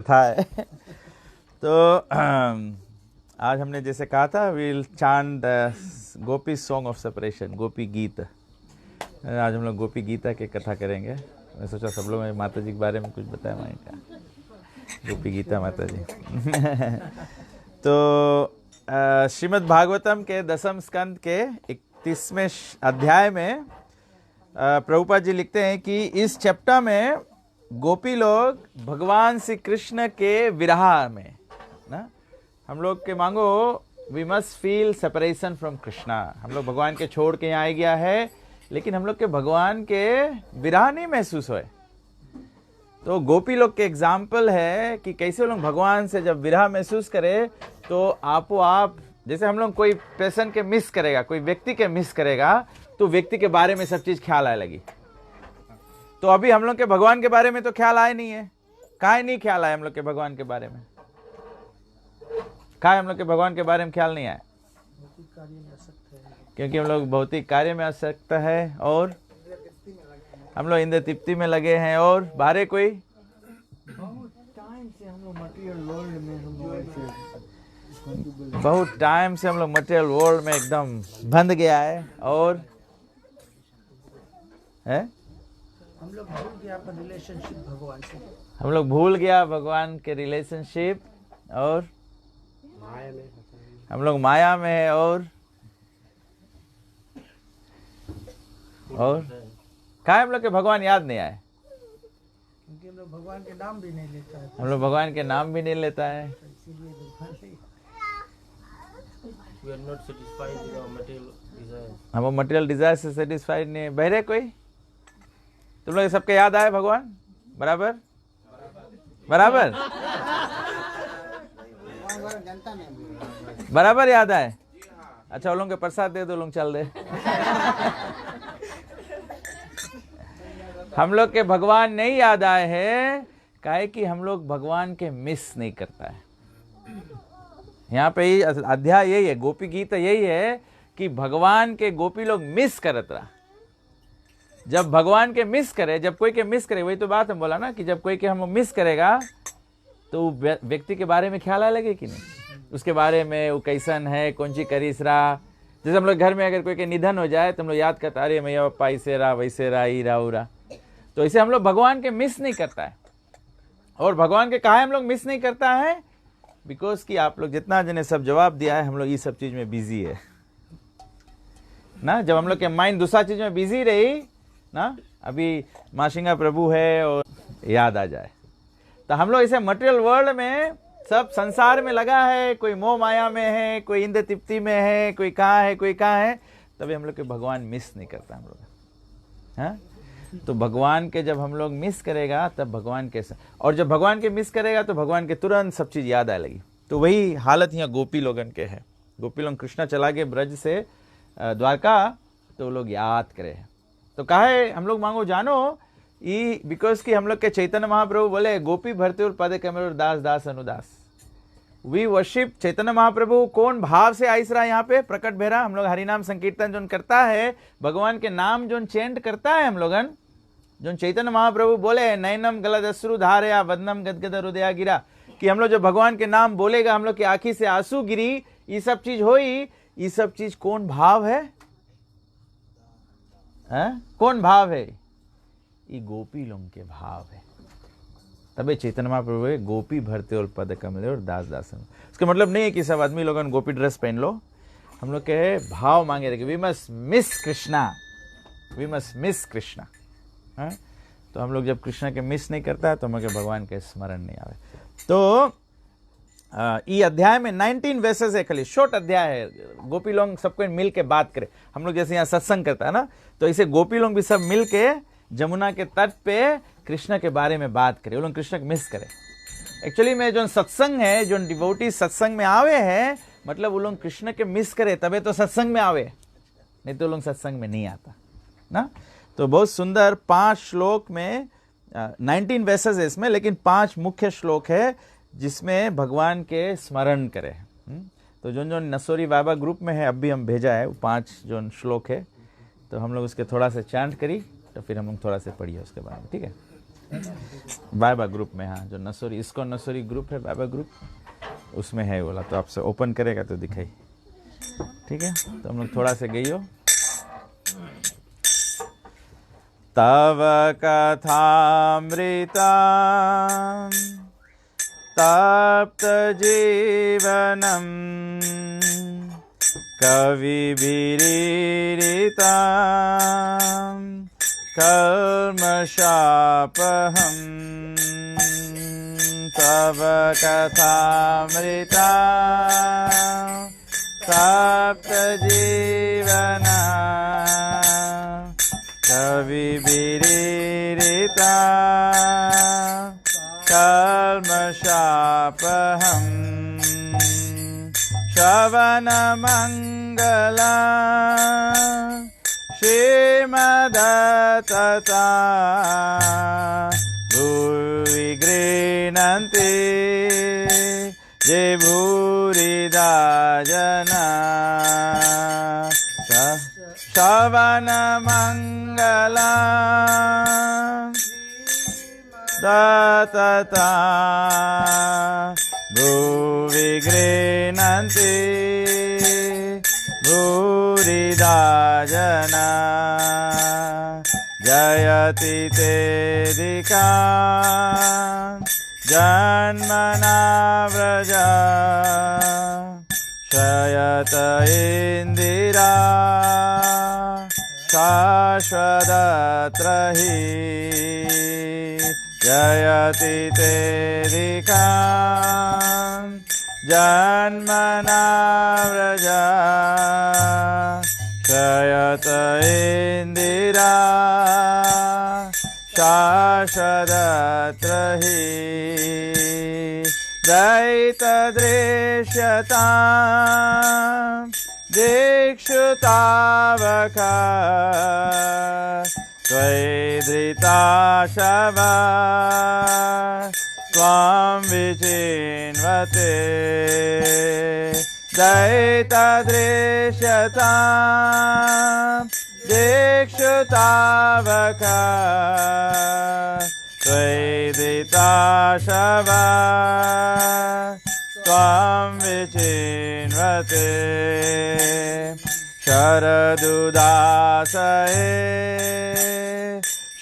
था तो आज हमने जैसे कहा था वील चांद गोपी सॉन्ग ऑफ सेपरेशन, गोपी गीत। आज हम लोग गोपी गीता की कथा करेंगे। मैं सोचा सब लोग माता जी के बारे में कुछ बताया मैं क्या, गोपी गीता माता जी तो श्रीमद् भागवतम के 10वें स्कंद के 31वें अध्याय में प्रभुपाद जी लिखते हैं कि इस चैप्टर में गोपी लोग भगवान श्री कृष्ण के विरह में ना, हम लोग के मांगो we must feel separation from Krishna. हम लोग भगवान के छोड़ के यहाँ आ गया है, लेकिन हम लोग के भगवान के विरह नहीं महसूस हुए। तो गोपी लोग के एग्जाम्पल है कि कैसे लोग भगवान से जब विरह महसूस करे तो आपो आप, जैसे हम लोग कोई पर्सन के मिस करेगा, कोई व्यक्ति के मिस करेगा तो व्यक्ति के बारे में सब चीज ख्याल आए लगी। तो अभी हम लोग के भगवान के बारे में तो ख्याल आए नहीं है। काहे नहीं ख्याल आए हम लोग के भगवान के बारे में? काहे हम लोग के भगवान के बारे में ख्याल नहीं आया? क्योंकि हम लोग भौतिक कार्य में आसक्त है और हम लोग इंद्र तृप्ति में लगे हैं और बाहर कोई बहुत टाइम से हम लोग मटेरियल वर्ल्ड में एकदम बंध गया है और है हम लोग भूल गया अपना रिलेशनशिप भगवान से। हम लोग भूल गया भगवान के रिलेशनशिप और माया में हम लोग माया में है और क्या हम लोग के भगवान याद नहीं आए? क्योंकि हम लोग भगवान के नाम भी नहीं लेता है। हम लोग भगवान के नाम भी नहीं लेता है। इसीलिए भगवान से We are not satisfied with our material desires. हम मटेरियल डिजायर से सेटिस्फाइड नहीं है। बहरे कोई तुम लोग सबके याद आए भगवान? बराबर बराबर बराबर याद आए। अच्छा वो लोग के प्रसाद दे दो, लोग चल दे हम लोग के भगवान नहीं याद आए हैं, काहे कि हम लोग भगवान के मिस नहीं करता है। यहाँ पे ही अध्याय यही है, गोपी गीत यही है कि भगवान के गोपी लोग मिस करत रहा। जब भगवान के मिस करे, जब कोई के मिस करे, वही तो बात हम बोला ना कि जब कोई के हम मिस करेगा तो व्यक्ति के बारे में ख्याल आए लगे कि नहीं, उसके बारे में वो कैसन है, कौन सी करीस रहा। जैसे हम लोग घर में अगर कोई के निधन हो जाए तो हम लोग याद करता, अरे मैया पप्पा ऐसे रहा वैसे रहा ई रहा उरा। तो इसे हम लोग भगवान के मिस नहीं करता है। और भगवान के कहा हम लोग मिस नहीं करता है? बिकॉज कि आप लोग जितना जने सब जवाब दिया है, हम लोग ये सब चीज में बिजी है ना। जब हम लोग के माइंड दूसरा चीज में बिजी रही ना, अभी माशिंगा प्रभु है और याद आ जाए, तो हम लोग इसे मटेरियल वर्ल्ड में सब संसार में लगा है, कोई मोह माया में है, कोई इंद्र तृप्ति में है, कोई कहाँ है कोई कहाँ है, तभी हम लोग के भगवान मिस नहीं करता हम लोग। हाँ, तो भगवान के जब हम लोग मिस करेगा तब भगवान के, और जब भगवान के मिस करेगा तो भगवान के तुरंत सब चीज याद आने लगी। तो वही हालत यहाँ गोपी लोगन के है। गोपी लोग कृष्णा चला गए ब्रज से द्वारका, तो लोग याद करे। तो काहे हम लोग मांगो जानो ई, बिकॉज कि हम लोग के चैतन्य महाप्रभु बोले गोपी भरते और पद कमल दास दास अनुदास। We worship Chaitanya Mahaprabhu. कौन भाव से आइस रहा यहाँ पे प्रकट भेरा। हम लोग हरिनाम संकीर्तन जो करता है, भगवान के नाम जो चेंट करता है हम लोगन, जो चैतन्य महाप्रभु बोले नैनम गलत अश्रु धारया वदनम गदगद हृदया गिरा, कि हम लोग जो भगवान के नाम बोलेगा हम लोग की आंखी से आंसू गिरी, ये सब चीज होई। ये सब चीज कौन भाव है? कौन भाव है? ये गोपी लोग के भाव है। तबे चैतन्य महाप्रभु गोपी भरते और पद कमले और दास दासन। उसका मतलब नहीं है कि सब आदमी लोगन गोपी ड्रेस पहन लो। हम लोग के भाव मांगे रखे, we must miss Krishna, we must miss Krishna. हाँ? तो हम लोग जब कृष्ण के मिस नहीं करता है तो हमें भगवान के स्मरण नहीं आवे। तो ये अध्याय में 19 वर्सेस है, खाली शॉर्ट अध्याय है। गोपी लोग सबको मिल के बात करे। हम लोग जैसे यहाँ सत्संग करता है ना, तो इसे गोपी लोग भी सब मिल के जमुना के तट पे कृष्ण के बारे में बात करे। वो लोग कृष्ण को मिस करे। एक्चुअली में जो सत्संग है, जो डिवोटी सत्संग में आवे है, मतलब वो लोग कृष्ण के मिस करे तबे तो सत्संग में आवे, नहीं तो लोग सत्संग में नहीं आता ना। तो बहुत सुंदर 5 श्लोक में 19 वर्सेस है इसमें, लेकिन 5 मुख्य श्लोक है जिसमें भगवान के स्मरण करे। तो जो जो नसोरी बाबा ग्रुप में है, अब भी हम भेजा है वो 5 जो श्लोक है, तो हम लोग उसके थोड़ा सा चांट करी, तो फिर हम लोग थोड़ा सा पढ़िए उसके बारे में, ठीक है। बाबा ग्रुप में, हाँ, जो नसोरी, इसको नसोरी ग्रुप है, बाबा ग्रुप, उसमें है बोला। तो आपसे ओपन करेगा तो दिखाई, ठीक है। तो हम लोग थोड़ा से गइयो। तव कथामृता तप्त जीवनम कविभिरीरिता कल्मषापहं तव कथामृता तप्त जीवना कविभिरीरिता कल्मषापहं श्रवणमङ्गला श्रीमदतता भुवि गृह्णन्ति ये भूरिदा जना श्रवणमङ्गला दत्तता भुवि गृह्णन्ति भूरिदा जना जयति तेदिका जन्मना व्रजा शयत इन्दिरा शाश्वतत्रहि जयति तेदिका जन्मना व्रजा शयत इन्दिरा शाश्वतत्रहि दैतदृश्यता दीक्षुतावका त्वयिधृता शवा त्वां विचिन्वते दैतदृश्यता दीक्षुतावका त्वयिधृता शवा त्वां विचिन्वते शरदुदासये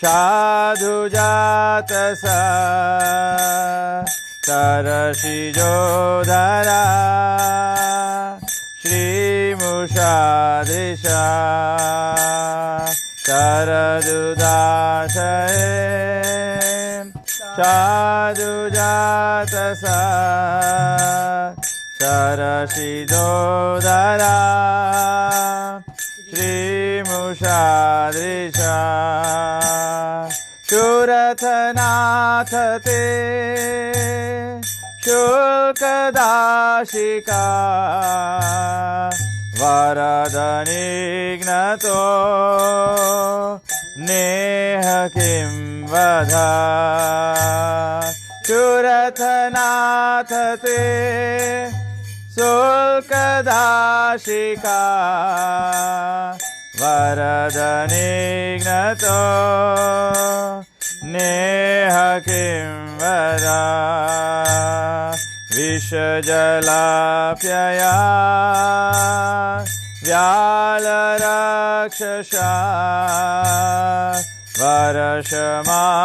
साधुजातसा सरसिजोधरा श्रीमुषादृशा शरदुदासये साधुजातसा सरसिजोधरा श्रीमुषादृशा शुरथनाथ ते शुल्कदाशिका वरदनिघ्नतो नेह किं वधा शुरथनाथ ते शुल्कदाशिका वरदनिघ्नतो नेह किं वदा विषजलाप्यया व्यालराक्षसा वर्षमारुता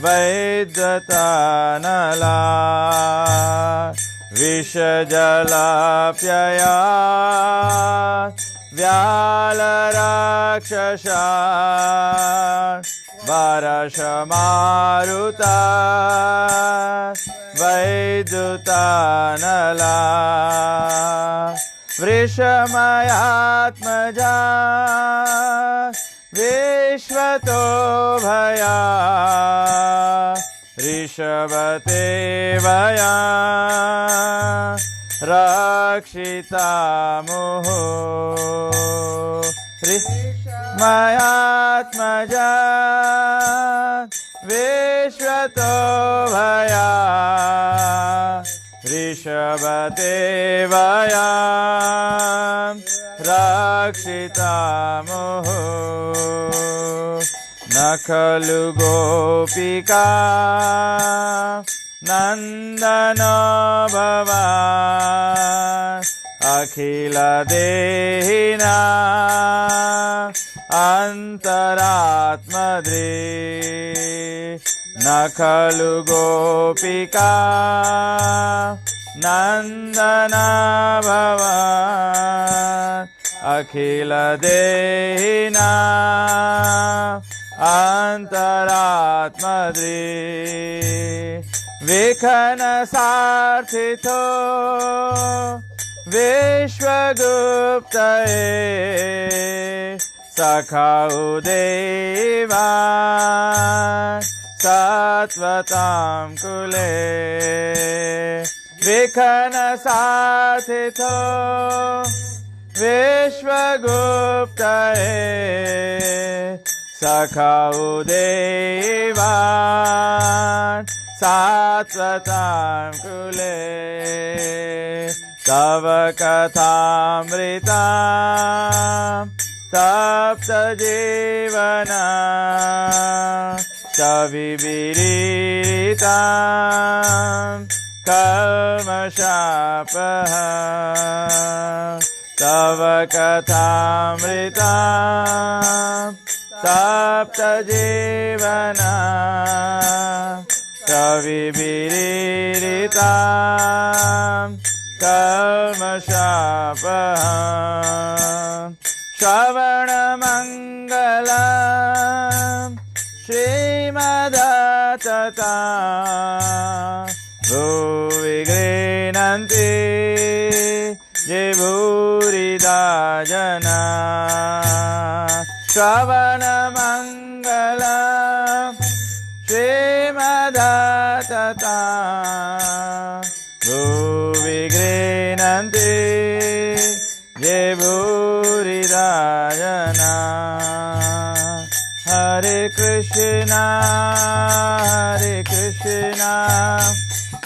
वैद्यतानला विषजलाप्यया व्यालराक्षसा वर्षमारुता वैद्युतानला वृषमयात्मजा विश्वतो भया ऋषभते वया रक्षिता मुहुः मयात्मजा विश्वतो भया ऋषभते वया रक्षिता मुहुः न खलु गोपिका नंदन भवान् अखिल देहिना अंतरात्मदृ न खलु गोपिका नंदन भवान् अखिल देहिना अंतरात्मदृ विखन सार्थितो विश्वगुप्तये सखाउ देवान् सत्वतां कुले विखन सार्थितो विश्वगुप्तये सखाउ देवान् सात्वतां कुले तव कथामृता तप्त जीवना विविरीता कल्मषापः तव कथामृता तप्त जीवना विविरीता कल्मषापः श्रवणमङ्गलम् श्रीमदतता भुवि गृह्णन्ति ये भूरिदा जना श्रवणमङ्गलम् श्रीमदतता भुवि गृह्णन्ति ये भूरिदा जना हरे कृष्णा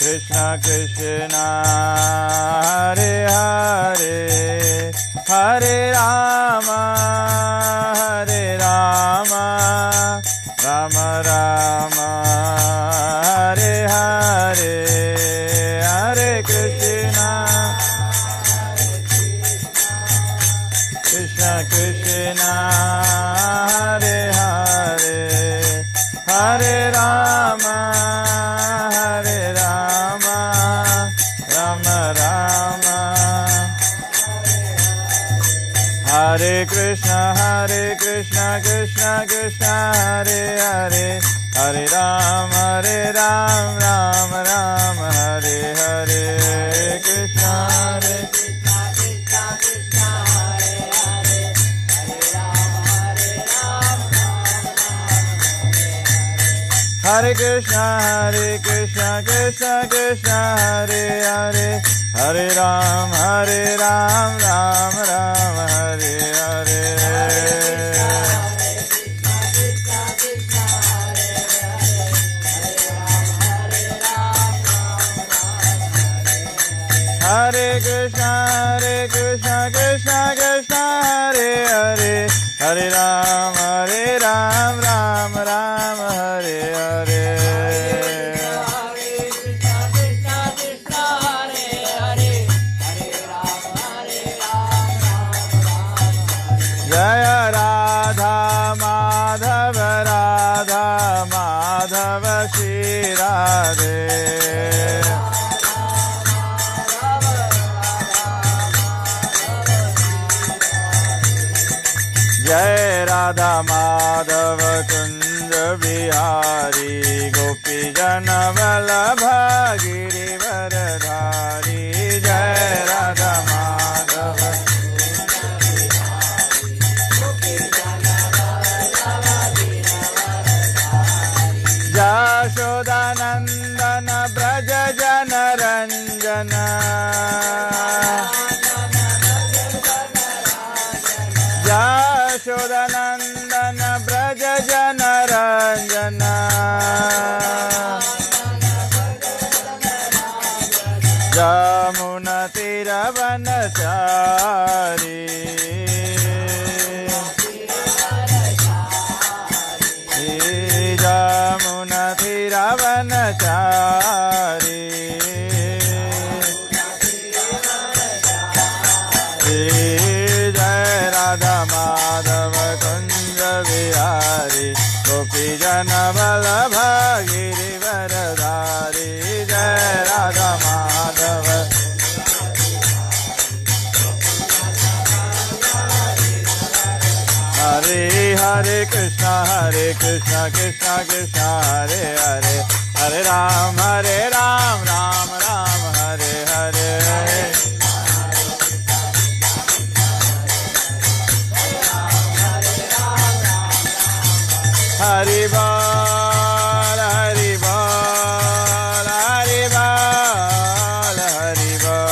कृष्ण कृष्णा हरे हरे हरे राम राम राम हरे हरे हरे कृष्णा कृष्ण कृष्णा हरे हरे हरे राम राम राम हरे कृष्ण कृष्ण कृष्ण हरे हरे हरे राम राम राम हरे हरे कृष्ण हरे हरे कृष्ण कृष्ण कृष्ण हरे हरे हरे राम राम राम हरे हरे हरे कृष्ण कृष्ण कृष्ण हरे हरे हरे राम राम राम हरे हरे जय राधा माधव श्री राधे जय राधा माधव कुंज बिहारी गोपी जन वल्लभ गिरिवरधारी जय राधा माधव यशोदानंदन ब्रज जन रंजन यशोदानंदन ब्रज जन रंजन यमुना तीरवनचारी ब्रह्मचारी जय राधा माधव कुंज विहारी गोपी जन वल्लभ गिरिवरधारी जय राधा माधव हरे हरे कृष्णा कृष्ण कृष्ण हरे हरे हरे राम राम राम हरे हरे हरि बोल हरि बोल हरि बोल हरि बोल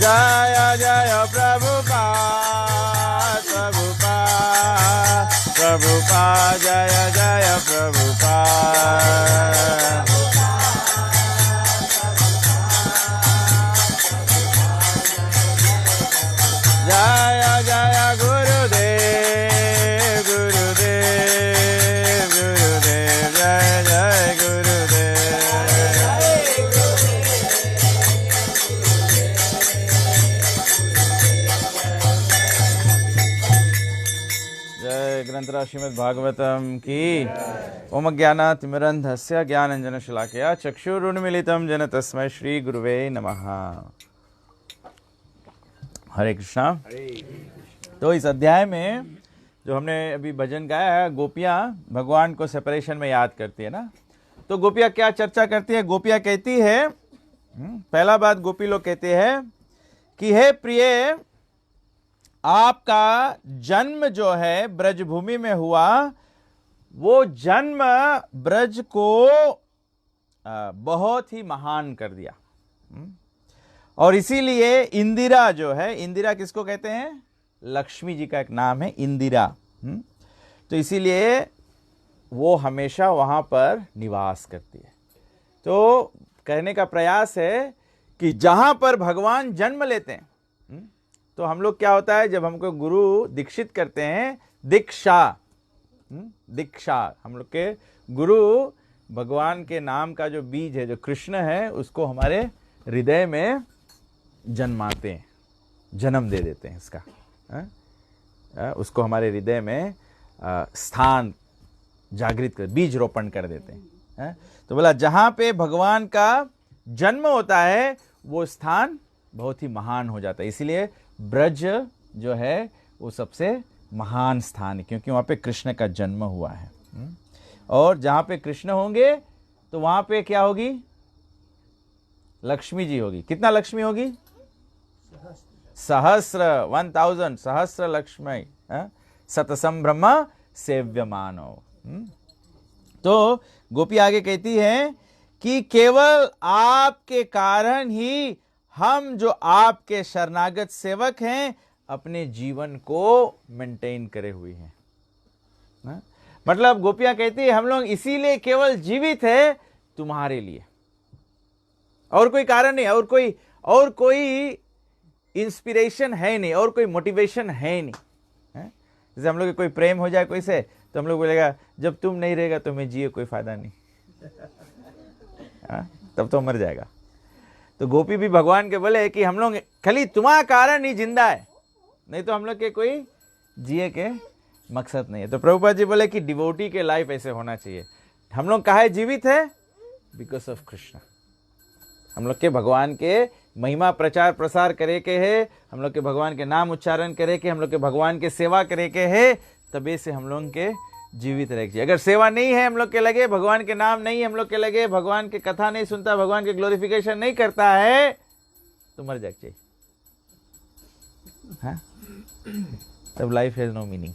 जय जय प्रभुपाद प्रभुपाद प्रभुपाद जय जय प्रभुपाद जय जय गुरुदेव गुरुदेव गुरुदेव जय जय जय ग्रंथराज श्रीमद् भागवतम की ओम ज्ञानातिमिरन्धस्य ज्ञानाञ्जनशलाकया चक्षुरुन्मीलितं येन तस्मै श्री गुरुवे नमः। हरे कृष्णा। तो इस अध्याय में जो हमने अभी भजन गाया है, गोपियां भगवान को सेपरेशन में याद करती है ना। तो गोपियां क्या चर्चा करती है? गोपियां कहती है, पहला बात गोपी लोग कहते हैं कि हे प्रिय, आपका जन्म जो है ब्रजभूमि में हुआ, वो जन्म ब्रज को बहुत ही महान कर दिया। और इसीलिए इंदिरा जो है, इंदिरा किसको कहते हैं? लक्ष्मी जी का एक नाम है इंदिरा। तो इसीलिए वो हमेशा वहां पर निवास करती है। तो कहने का प्रयास है कि जहां पर भगवान जन्म लेते हैं, तो हम लोग क्या होता है, जब हमको गुरु दीक्षित करते हैं, दीक्षा दीक्षा, हम लोग के गुरु भगवान के नाम का जो बीज है, जो कृष्ण है, उसको हमारे हृदय में जन्माते हैं, जन्म दे देते हैं इसका, उसको हमारे हृदय में स्थान जागृत कर, बीज रोपण कर देते हैं। तो बोला जहां पे भगवान का जन्म होता है वो स्थान बहुत ही महान हो जाता है। इसीलिए ब्रज जो है वो सबसे महान स्थान है, क्योंकि वहां पे कृष्ण का जन्म हुआ है। और जहां पे कृष्ण होंगे तो वहां पे क्या होगी? लक्ष्मी जी होगी। कितना लक्ष्मी होगी? सहस्र, 1000 सहस्र लक्ष्मी सतसंभ्रम सेव्यमानो। तो गोपी आगे कहती है कि केवल आपके कारण ही हम जो आपके शरणागत सेवक हैं अपने जीवन को मेंटेन करे हुए हैं। मतलब गोपियां कहती है हम लोग इसीलिए केवल जीवित है तुम्हारे लिए, और कोई कारण नहीं, और कोई इंस्पिरेशन है नहीं, और कोई मोटिवेशन है नहीं। जैसे हम लोग के कोई प्रेम हो जाए कोई से, तो हम लोग बोलेगा जब तुम नहीं रहेगा तो मैं जिए कोई फायदा नहीं, तब तो मर जाएगा। तो गोपी भी भगवान के बोले कि हम लोग खाली तुम्हारा कारण ही जिंदा है, नहीं तो हम लोग के कोई जिए के मकसद नहीं है। तो प्रभुपाद जी बोले कि डिवोटी के लाइफ ऐसे होना चाहिए। हम लोग काहे जीवित है? Because of Krishna. हम लोग के भगवान के महिमा प्रचार प्रसार करे के है, हम लोग के भगवान के नाम उच्चारण करे के, हम लोग के भगवान के सेवा करे के है, तबे से हम लोग के जीवित रह चाहिए। अगर सेवा नहीं है, हम लोग के लगे भगवान के नाम नहीं, हम लोग के लगे भगवान के कथा नहीं सुनता, भगवान के ग्लोरिफिकेशन नहीं करता है, तो मर जाना चाहिए। हाँ? तब लाइफ हैज नो मीनिंग।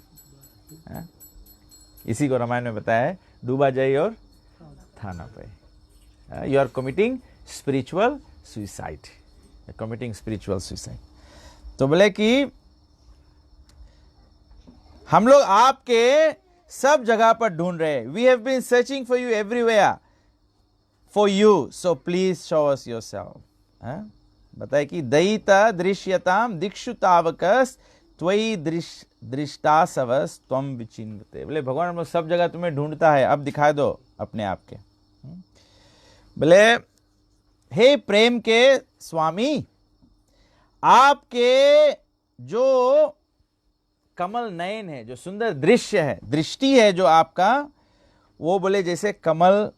इसी को रामायण में बताया है, डूबा जाए और था ना पाए। You are committing spiritual suicide, committing spiritual suicide. तो बोले कि हम लोग आपके सब जगह पर ढूंढ रहे हैं। We have been searching for you everywhere for you, so please show us yourself. बताए कि दयिता दृश्यताम दिक्षु तावकस त्वयि दृष्टासवस त्वम विचिन्वते। बोले भगवान हम लोग सब जगह तुम्हें ढूंढता है, अब दिखा दो अपने आप के। बोले हे प्रेम के स्वामी, आपके जो कमल नयन है, जो सुंदर दृश्य है, दृष्टि है जो आपका, वो बोले जैसे कमल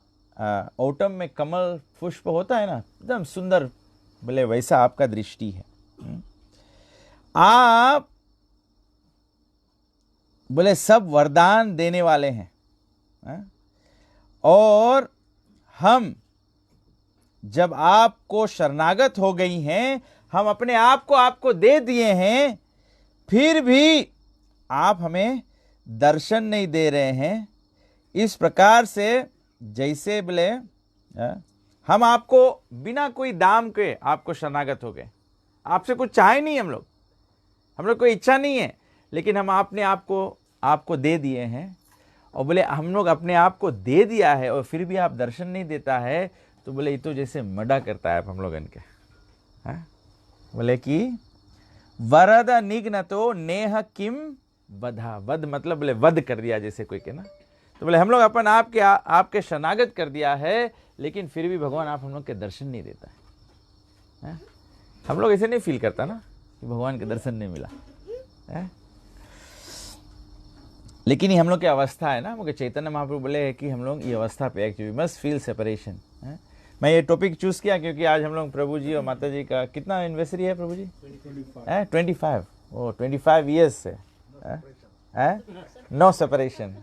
ऑटम में कमल पुष्प होता है ना, एकदम सुंदर, बोले वैसा आपका दृष्टि है। आप बोले सब वरदान देने वाले हैं, और हम जब आपको शरणागत हो गई हैं, हम अपने आप को आपको दे दिए हैं, फिर भी आप हमें दर्शन नहीं दे रहे हैं। इस प्रकार से जैसे बोले हम आपको बिना कोई दाम के आपको शरणागत हो गए, आपसे कुछ चाहे नहीं, हम लोग कोई इच्छा नहीं है, लेकिन हम अपने आप को आपको दे दिए हैं। और बोले हम लोग अपने आप को दे दिया है और फिर भी आप दर्शन नहीं देता है, तो बोले ये तो जैसे मर्डर करता है आप हम लोग इनके। बोले कि वरद निघ्न तो नेह किम वधा, वध मतलब बोले वध कर दिया जैसे कोई के ना। तो बोले हम लोग अपन आपके शरणागत कर दिया है, लेकिन फिर भी भगवान आप हम लोग के दर्शन नहीं देता है। हम लोग ऐसे नहीं फील करता ना कि भगवान के दर्शन नहीं मिला है? लेकिन ये हम लोग की अवस्था है ना। मुझे चैतन्य महाप्रभु बोले है कि हम लोग ये अवस्था पे एक्चुअली मस्ट फील सेपरेशन। मैं ये टॉपिक चूज किया क्योंकि आज हम लोग प्रभु जी और माता जी का कितना एनिवर्सरी है प्रभु जी? 25। ओ 25 ईयर्स से नो सेपरेशन।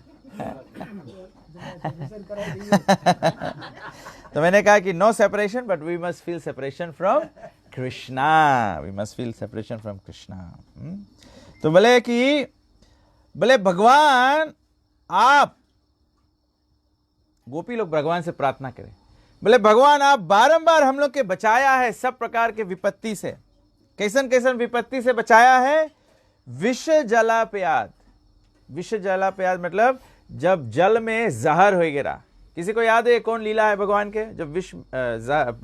तो मैंने कहा कि no separation, but we must feel separation from Krishna, we must feel separation from Krishna. तो बोले कि बोले भगवान आप, गोपी लोग भगवान से प्रार्थना करें, बोले भगवान आप बारंबार हम लोग के बचाया है सब प्रकार के विपत्ति से। कैसन कैसन विपत्ति से बचाया है? विष जलापयाद। विष जलापयाद मतलब जब जल में जहर हो गिरा। किसी को याद है कौन लीला है भगवान के जब विष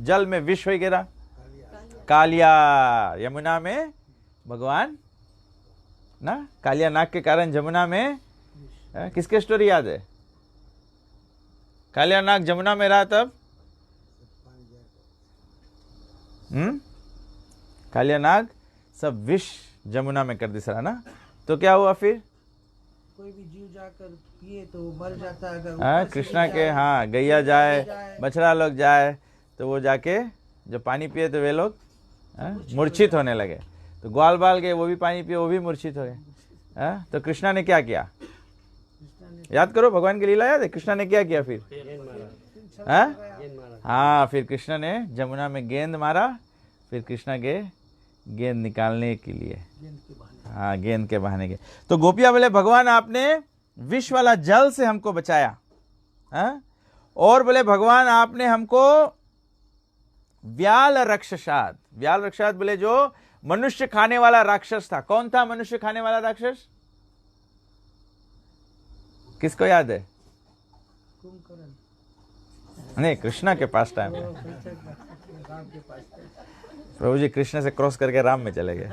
जल में विष हो गिरा? कालिया, यमुना में भगवान ना, कालिया नाग के कारण जमुना में, किसके स्टोरी याद है? कालिया नाग जमुना में रहा तब कालिया नाग सब विष जमुना में कर दी सरा ना। तो क्या हुआ फिर? कोई भी जीव जाकर पिए तो वो मर जाता है। अगर कृष्णा के गैया जाए, बछड़ा लोग जाए तो वो जाके जब पानी पिए तो वे लोग मूर्छित होने लगे। तो ग्वाल बाल गए, वो भी पानी पिए, वो भी मूर्छित हो गए। तो कृष्णा ने क्या किया? याद करो, भगवान की लीला याद है? कृष्णा ने क्या किया फिर? फिर कृष्णा ने जमुना में गेंद मारा, फिर कृष्णा के गेंद निकालने के लिए, गेंद के बहाने के। तो गोपिया बोले भगवान आपने विष वाला जल से हमको बचाया, और बोले भगवान आपने हमको व्याल रक्षसाद, व्याल रक्षसाद बोले जो मनुष्य खाने वाला राक्षस था। कौन था मनुष्य खाने वाला राक्षस? किसको याद है? नहीं, कृष्णा के पास टाइम है। प्रभु जी कृष्ण से क्रॉस करके राम में चले गए।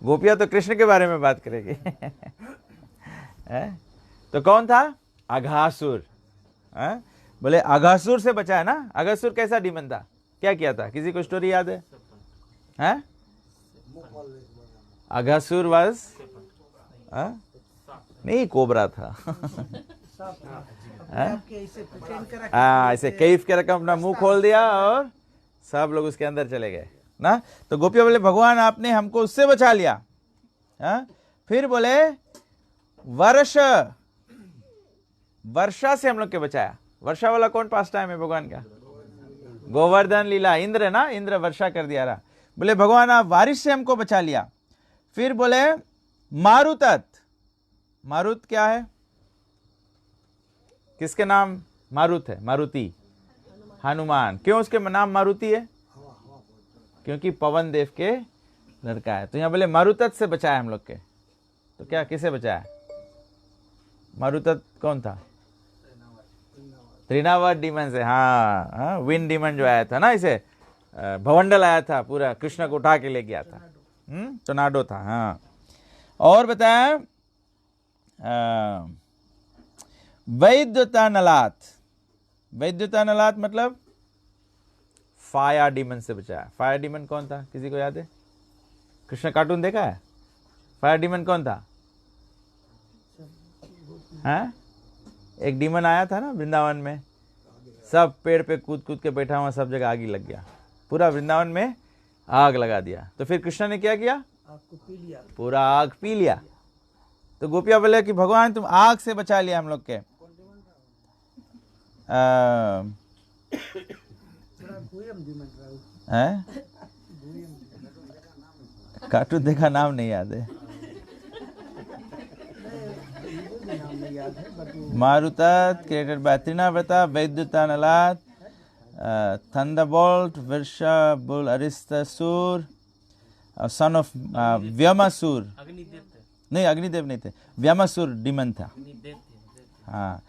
गोपिया तो कृष्ण के बारे में बात करेगी। तो कौन था? अघासुर। बोले अघासुर से बचा है ना। अघासुर कैसा डीमन था? क्या किया था? किसी को स्टोरी याद है? अघासुर वाज नहीं, कोबरा था। ऐसे कैफ के रकम अपना मुंह खोल दिया और सब लोग उसके अंदर चले गए ना। तो गोपिया बोले भगवान आपने हमको उससे बचा लिया। फिर बोले वर्षा से हम लोग के बचाया। वर्षा वाला कौन पास टाइम है भगवान का? गोवर्धन लीला। इंद्र ना, इंद्र वर्षा कर दिया रहा। बोले भगवान आप बारिश से हमको बचा लिया। फिर बोले मारुतत। मारुत क्या है? किसके नाम मारुत है? मारुति, हनुमान। क्यों उसके नाम मारुति है? क्योंकि पवन देव के लड़का है। तो यहां बोले मारुतत से बचाया हम लोग के। तो क्या किसे बचाया? मारुतत कौन था? त्रिनावत डीमन से। विंड डीमन जो आया था ना, इसे भवंडल आया था, पूरा कृष्ण को उठा के ले गया था। टोर्नाडो था। हाँ, और बताया वैद्यता नलात। वैद्यता नलात मतलब फायर डीमन से बचाया। फायर डीमन कौन था, किसी को याद है? कृष्ण कार्टून देखा है? फायर डीमन कौन था? हाँ, एक डीमन आया था ना वृंदावन में, सब पेड़ पे कूद कूद के बैठा हुआ, सब जगह आग ही लग गया, पूरा वृंदावन में आग लगा दिया। तो फिर कृष्ण ने क्या किया? आपको पी लिया। पूरा आग पी लिया। तो गोपिया बोले कि भगवान तुम आग से बचा लिया हम लोग के। कार्टून देखा, नाम नहीं याद है। Marutat created by Trinavarta, Vaidyuta Nalat, thunderbolt, Varsha bull Aristasura, son of Vyomasura. Agnidev थे। नहीं, अग्निदेव नहीं थे, व्योमासुर डीमन था। अग्निदेव थे। हाँ,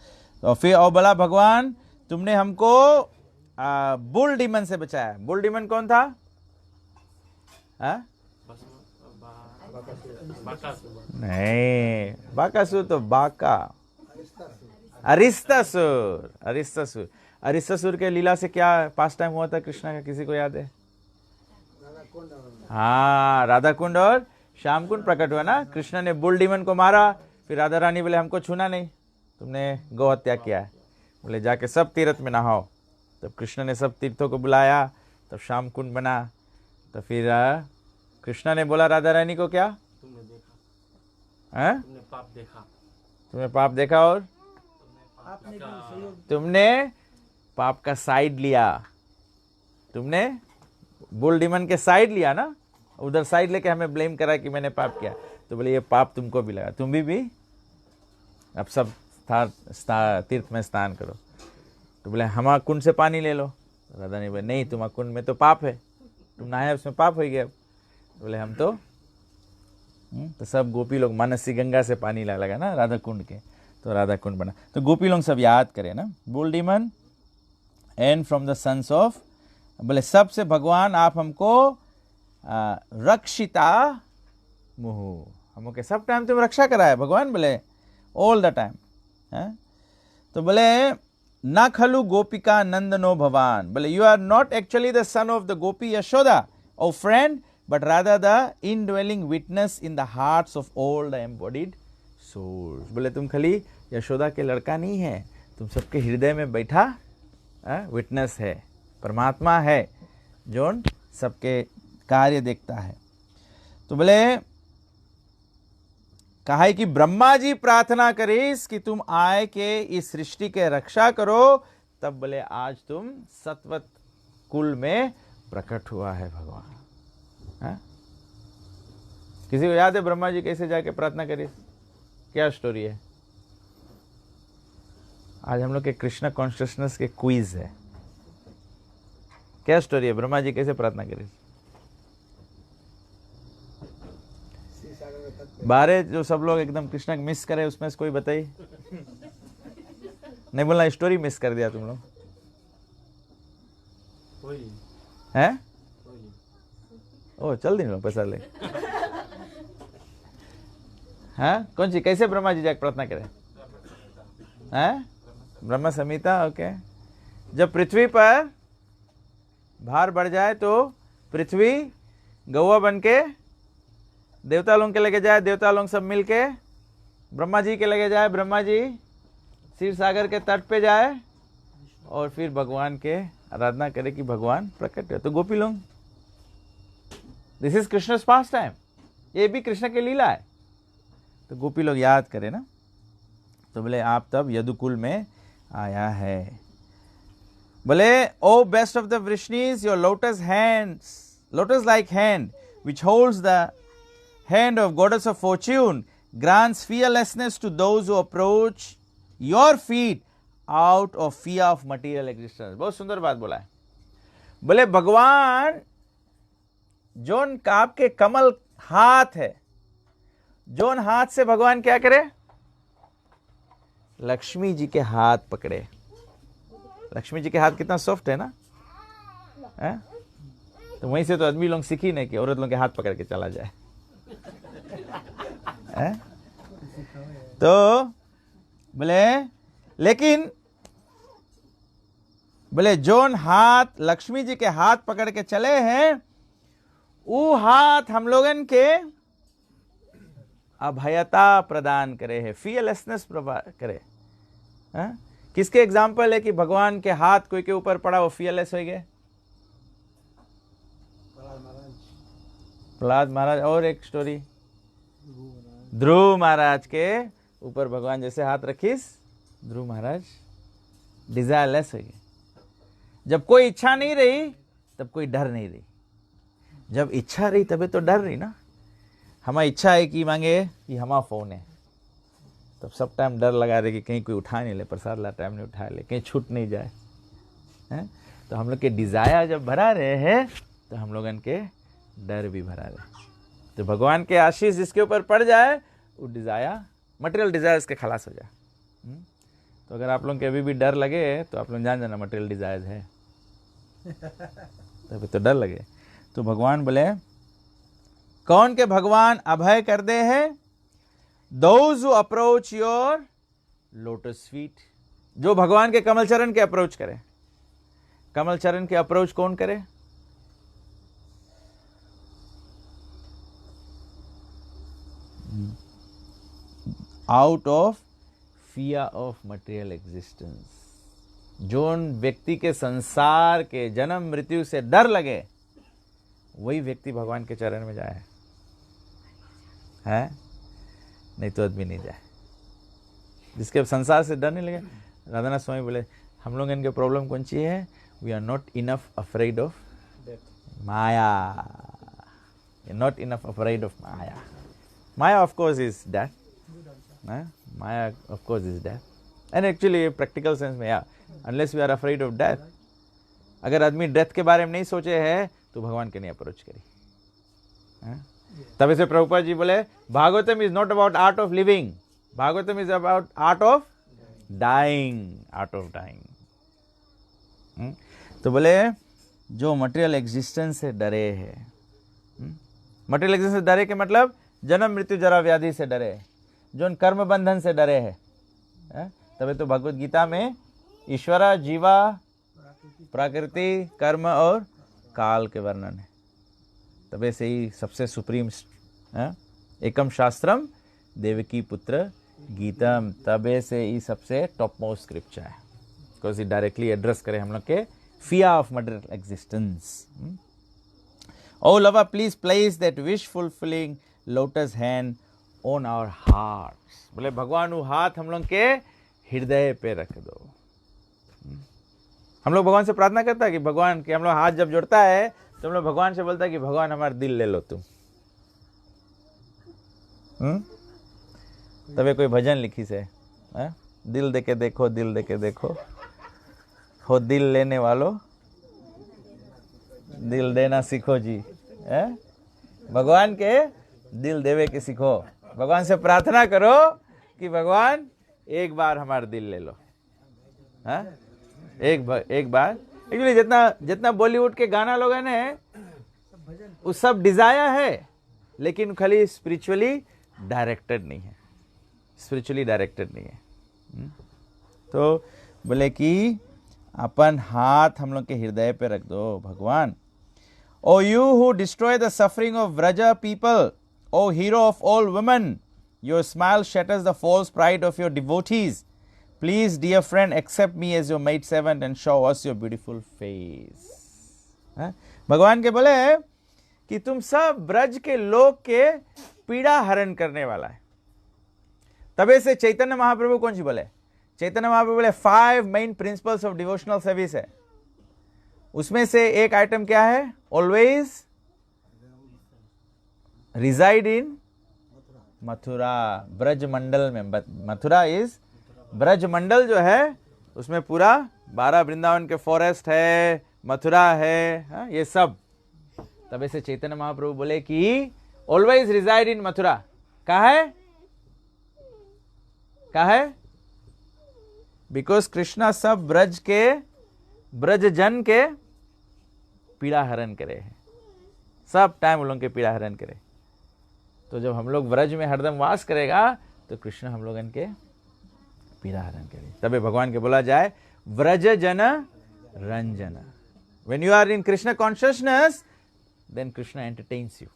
तो फिर और बोला भगवान तुमने हमको बुल डीमन से बचाया। बुल डीमन कौन था? नहीं, बाकासुर तो बाका, अरिस्तासुर। अरिस्तासुर, अरिस्तासुर के लीला से क्या पास टाइम हुआ था कृष्णा का, किसी को याद है? हाँ, राधा कुंड और श्याम कुंड प्रकट हुआ ना। कृष्ण ने बुल डीमन को मारा, फिर राधा रानी बोले हमको छूना नहीं, तुमने गौ हत्या किया है, बोले जाके सब तीर्थ में नहाओ। तब कृष्ण ने सब तीर्थों को बुलाया, तब श्याम कुंड बना। तो फिर कृष्ण ने बोला राधा रानी को क्या? तुमने देखा, हैं? तुमने पाप देखा, तुमने पाप देखा और आपने क्यों सहयोग? तुमने पाप का साइड लिया, तुमने बुल डीमन के साइड लिया ना, उधर साइड लेके हमें ब्लेम करा कि मैंने पाप किया। तो बोले ये पाप तुमको भी लगा, तुम भी अब सब तीर्थ में स्नान करो। तो बोले हम कुंड से पानी ले लो। राधा ने बोले नहीं, तुम कुंड में तो पाप है, तुम नहाए उसमें पाप हो गया। बोले हम तो सब गोपी लोग मानसी गंगा से पानी लगा ना राधा कुंड के, तो राधा कुंड बना। तो गोपी लोग सब याद करें ना, bull demon and from the sons of, बोले सबसे भगवान आप हमको रक्षिता मुहु, हमको सब टाइम तुम रक्षा करा है भगवान, बोले ऑल द टाइम। तो बोले ना खलु गोपिका नंदनो भवान, बोले you are not actually the son of the gopi Yashoda oh friend, but rather the indwelling witness in the hearts of all the embodied souls। बोले तुम खाली यशोदा के लड़का नहीं है, तुम सबके हृदय में बैठा विटनेस है, परमात्मा है जो सबके कार्य देखता है। तो बोले कहा है कि ब्रह्मा जी प्रार्थना करीस कि तुम आए के इस सृष्टि के रक्षा करो, तब बोले आज तुम सत्वत कुल में प्रकट हुआ है भगवान। हाँ? किसी को याद है ब्रह्मा जी कैसे जाके प्रार्थना करी? क्या स्टोरी है? आज हम लोग के कृष्ण कॉन्शियसनेस के क्विज है। क्या स्टोरी है? ब्रह्मा जी कैसे प्रार्थना करी? बारे जो सब लोग एकदम कृष्ण मिस करे उसमें से कोई बताइए। नहीं बोलना, स्टोरी मिस कर दिया तुम लोग हैं? ओ चल दी पैसा ले। हाँ, कौन सी, कैसे ब्रह्मा जी जाके प्रार्थना करें? हैं? ब्रह्म संहिता। ओके, जब पृथ्वी पर भार बढ़ जाए तो पृथ्वी गौवा बन के देवता लोग के लगे जाए, देवता लोग सब मिल के ब्रह्मा जी के लगे जाए, ब्रह्मा जी क्षीर सागर के तट पे जाए और फिर भगवान के आराधना करे कि भगवान प्रकट है। तो गोपी लोग, this is Krishna pass time, ये भी कृष्ण की लीला है। तो गोपी लोग याद करें ना। तो बोले आप तब यदुकुल में आया है। बोले oh best of the Vrishnis, your lotus hands, lotus like hand which holds the hand of goddess of fortune grants fearlessness to those who approach your feet out of fear of material existence। बहुत सुंदर बात बोला है। बोले भगवान zone का आपके कमल हाथ है, जोन हाथ से भगवान क्या करे? लक्ष्मी जी के हाथ पकड़े। लक्ष्मी जी के हाथ कितना सॉफ्ट है ना, है? तो वहीं से तो आदमी लोग सीखी नहीं कि औरत लोग के हाथ पकड़ के चला जाए। हैं? तो बोले लेकिन बोले जोन हाथ लक्ष्मी जी के हाथ पकड़ के चले हैं, वो हाथ हम लोगन के अभयता प्रदान करे है, फियरलेसनेस करे। हाँ? किसके एग्जाम्पल है कि भगवान के हाथ कोई के ऊपर पड़ा वो फियरलेस हो गए? प्रहलाद महाराज। और एक स्टोरी, ध्रुव महाराज के ऊपर भगवान जैसे हाथ रखीस, ध्रुव महाराज डिजायरलेस हो गए। जब कोई इच्छा नहीं रही तब कोई डर नहीं रही, जब इच्छा रही तबे तो डर रही ना। हमारी इच्छा है कि मांगे कि हमारा फोन है, तब सब टाइम डर लगा रहे कि कहीं कोई उठा नहीं ले, प्रसाद ला टाइम नहीं उठा ले, कहीं छूट नहीं जाए। हैं? तो हम लोग के डिजायर जब भरा रहे हैं तो हम लोगन के डर भी भरा रहे। तो भगवान के आशीष जिसके ऊपर पड़ जाए वो डिजायर, मटेरियल डिजायर्स के खलास हो जाए। तो अगर आप लोग के अभी भी डर लगे तो आप लोग जान जाना मटेरियल डिजायर्स है, तभी तो डर लगे। तो भगवान बोले कौन के भगवान अभय कर दे है? Those who approach your lotus feet, जो भगवान के कमल चरण के अप्रोच करे। कमल चरण के अप्रोच कौन करे? Out of fear of material existence. Zone व्यक्ति के संसार के जन्म मृत्यु से डर लगे वही व्यक्ति भगवान के चरण में जाए, है? नहीं तो आदमी नहीं जाए। जिसके संसार से डर नहीं लगे। राधानाथ स्वामी बोले हम लोग इनके प्रॉब्लम कौन सी है? We are not enough afraid of maya, not enough afraid of maya. Maya of course is death, maya of course is death. And actually practical sense में या unless we are afraid of death, अगर आदमी डेथ के बारे में नहीं सोचे है तो भगवान के नहीं अप्रोच करी। तभी से प्रभुपाद जी बोले Bhagavatam is not about art of living, Bhagavatam is about art of dying, art of dying. तो बोले जो मटेरियल एग्जिस्टेंस से डरे है, मटेरियल एग्जिस्टेंस से डरे के मतलब जन्म मृत्यु जरा व्याधि से डरे, जो कर्म बंधन से डरे है। तभी तो भगवत गीता में ईश्वरा जीवा प्रकृति कर्म और काल के वर्णन है। तबे से ही सबसे सुप्रीम एकम शास्त्रम देवकी पुत्र गीतम, तबे से ही सबसे टॉप मोस्ट स्क्रिप्चर है, बिकॉज ये डायरेक्टली एड्रेस करे हम लोग के fear of material existence. Oh lover please place that wish fulfilling lotus hand on our hearts. बोले भगवान वो हाथ हम लोग के हृदय पे रख दो। हम लोग भगवान से प्रार्थना करता है कि भगवान के हम लोग हाथ जब जोड़ता है तो हम लोग भगवान से बोलता है कि भगवान हमारा दिल ले लो तुम। तबे कोई भजन लिखी से दिल देके देखो, दिल देके देखो, हो दिल लेने वालों दिल देना सीखो जी। भगवान के दिल देवे के सीखो। भगवान से प्रार्थना करो कि भगवान एक बार हमारा दिल ले लो। एक बार एक्चुअली जितना बॉलीवुड के गाना लोग हैं वो सब डिजायर है, लेकिन खाली स्पिरिचुअली डायरेक्टेड नहीं है, स्पिरिचुअली डायरेक्टेड नहीं है। तो बोले कि अपन हाथ हम लोग के हृदय पे रख दो भगवान। Oh you who destroy the suffering of Vraja people, oh hero of all women, your smile shatters the false pride of your devotees. Please, dear friend, accept me as your maid servant and show us your beautiful face. भगवान के बोले कि तुम सब ब्रज के लोग के पीड़ा हरण करने वाला है। तबे से चैतन्य महाप्रभु कौन सी बोले? चैतन्य महाप्रभु बोले 5 main principles of devotional service है। उसमें से एक आइटम क्या है? ऑलवेज रिजाइड इन मथुरा, ब्रज मंडल में। मथुरा इज ब्रज मंडल जो है उसमें पूरा 12 वृंदावन के फॉरेस्ट है, मथुरा है, ये सब। तब ऐसे चैतन्य महाप्रभु बोले कि ऑलवेज रिजाइड इन मथुरा। कहा है? बिकॉज कृष्णा सब ब्रज जन के पीड़ा हरण करे है। सब टाइम उन लोगों के पीड़ा हरण करे। तो जब हम लोग व्रज में हरदम वास करेगा तो कृष्ण हम लोगन के पीड़ा हरण करे। तबे भगवान के बोला जाए व्रज जन Ranjan. When you are in Krishna consciousness, then Krishna entertains you.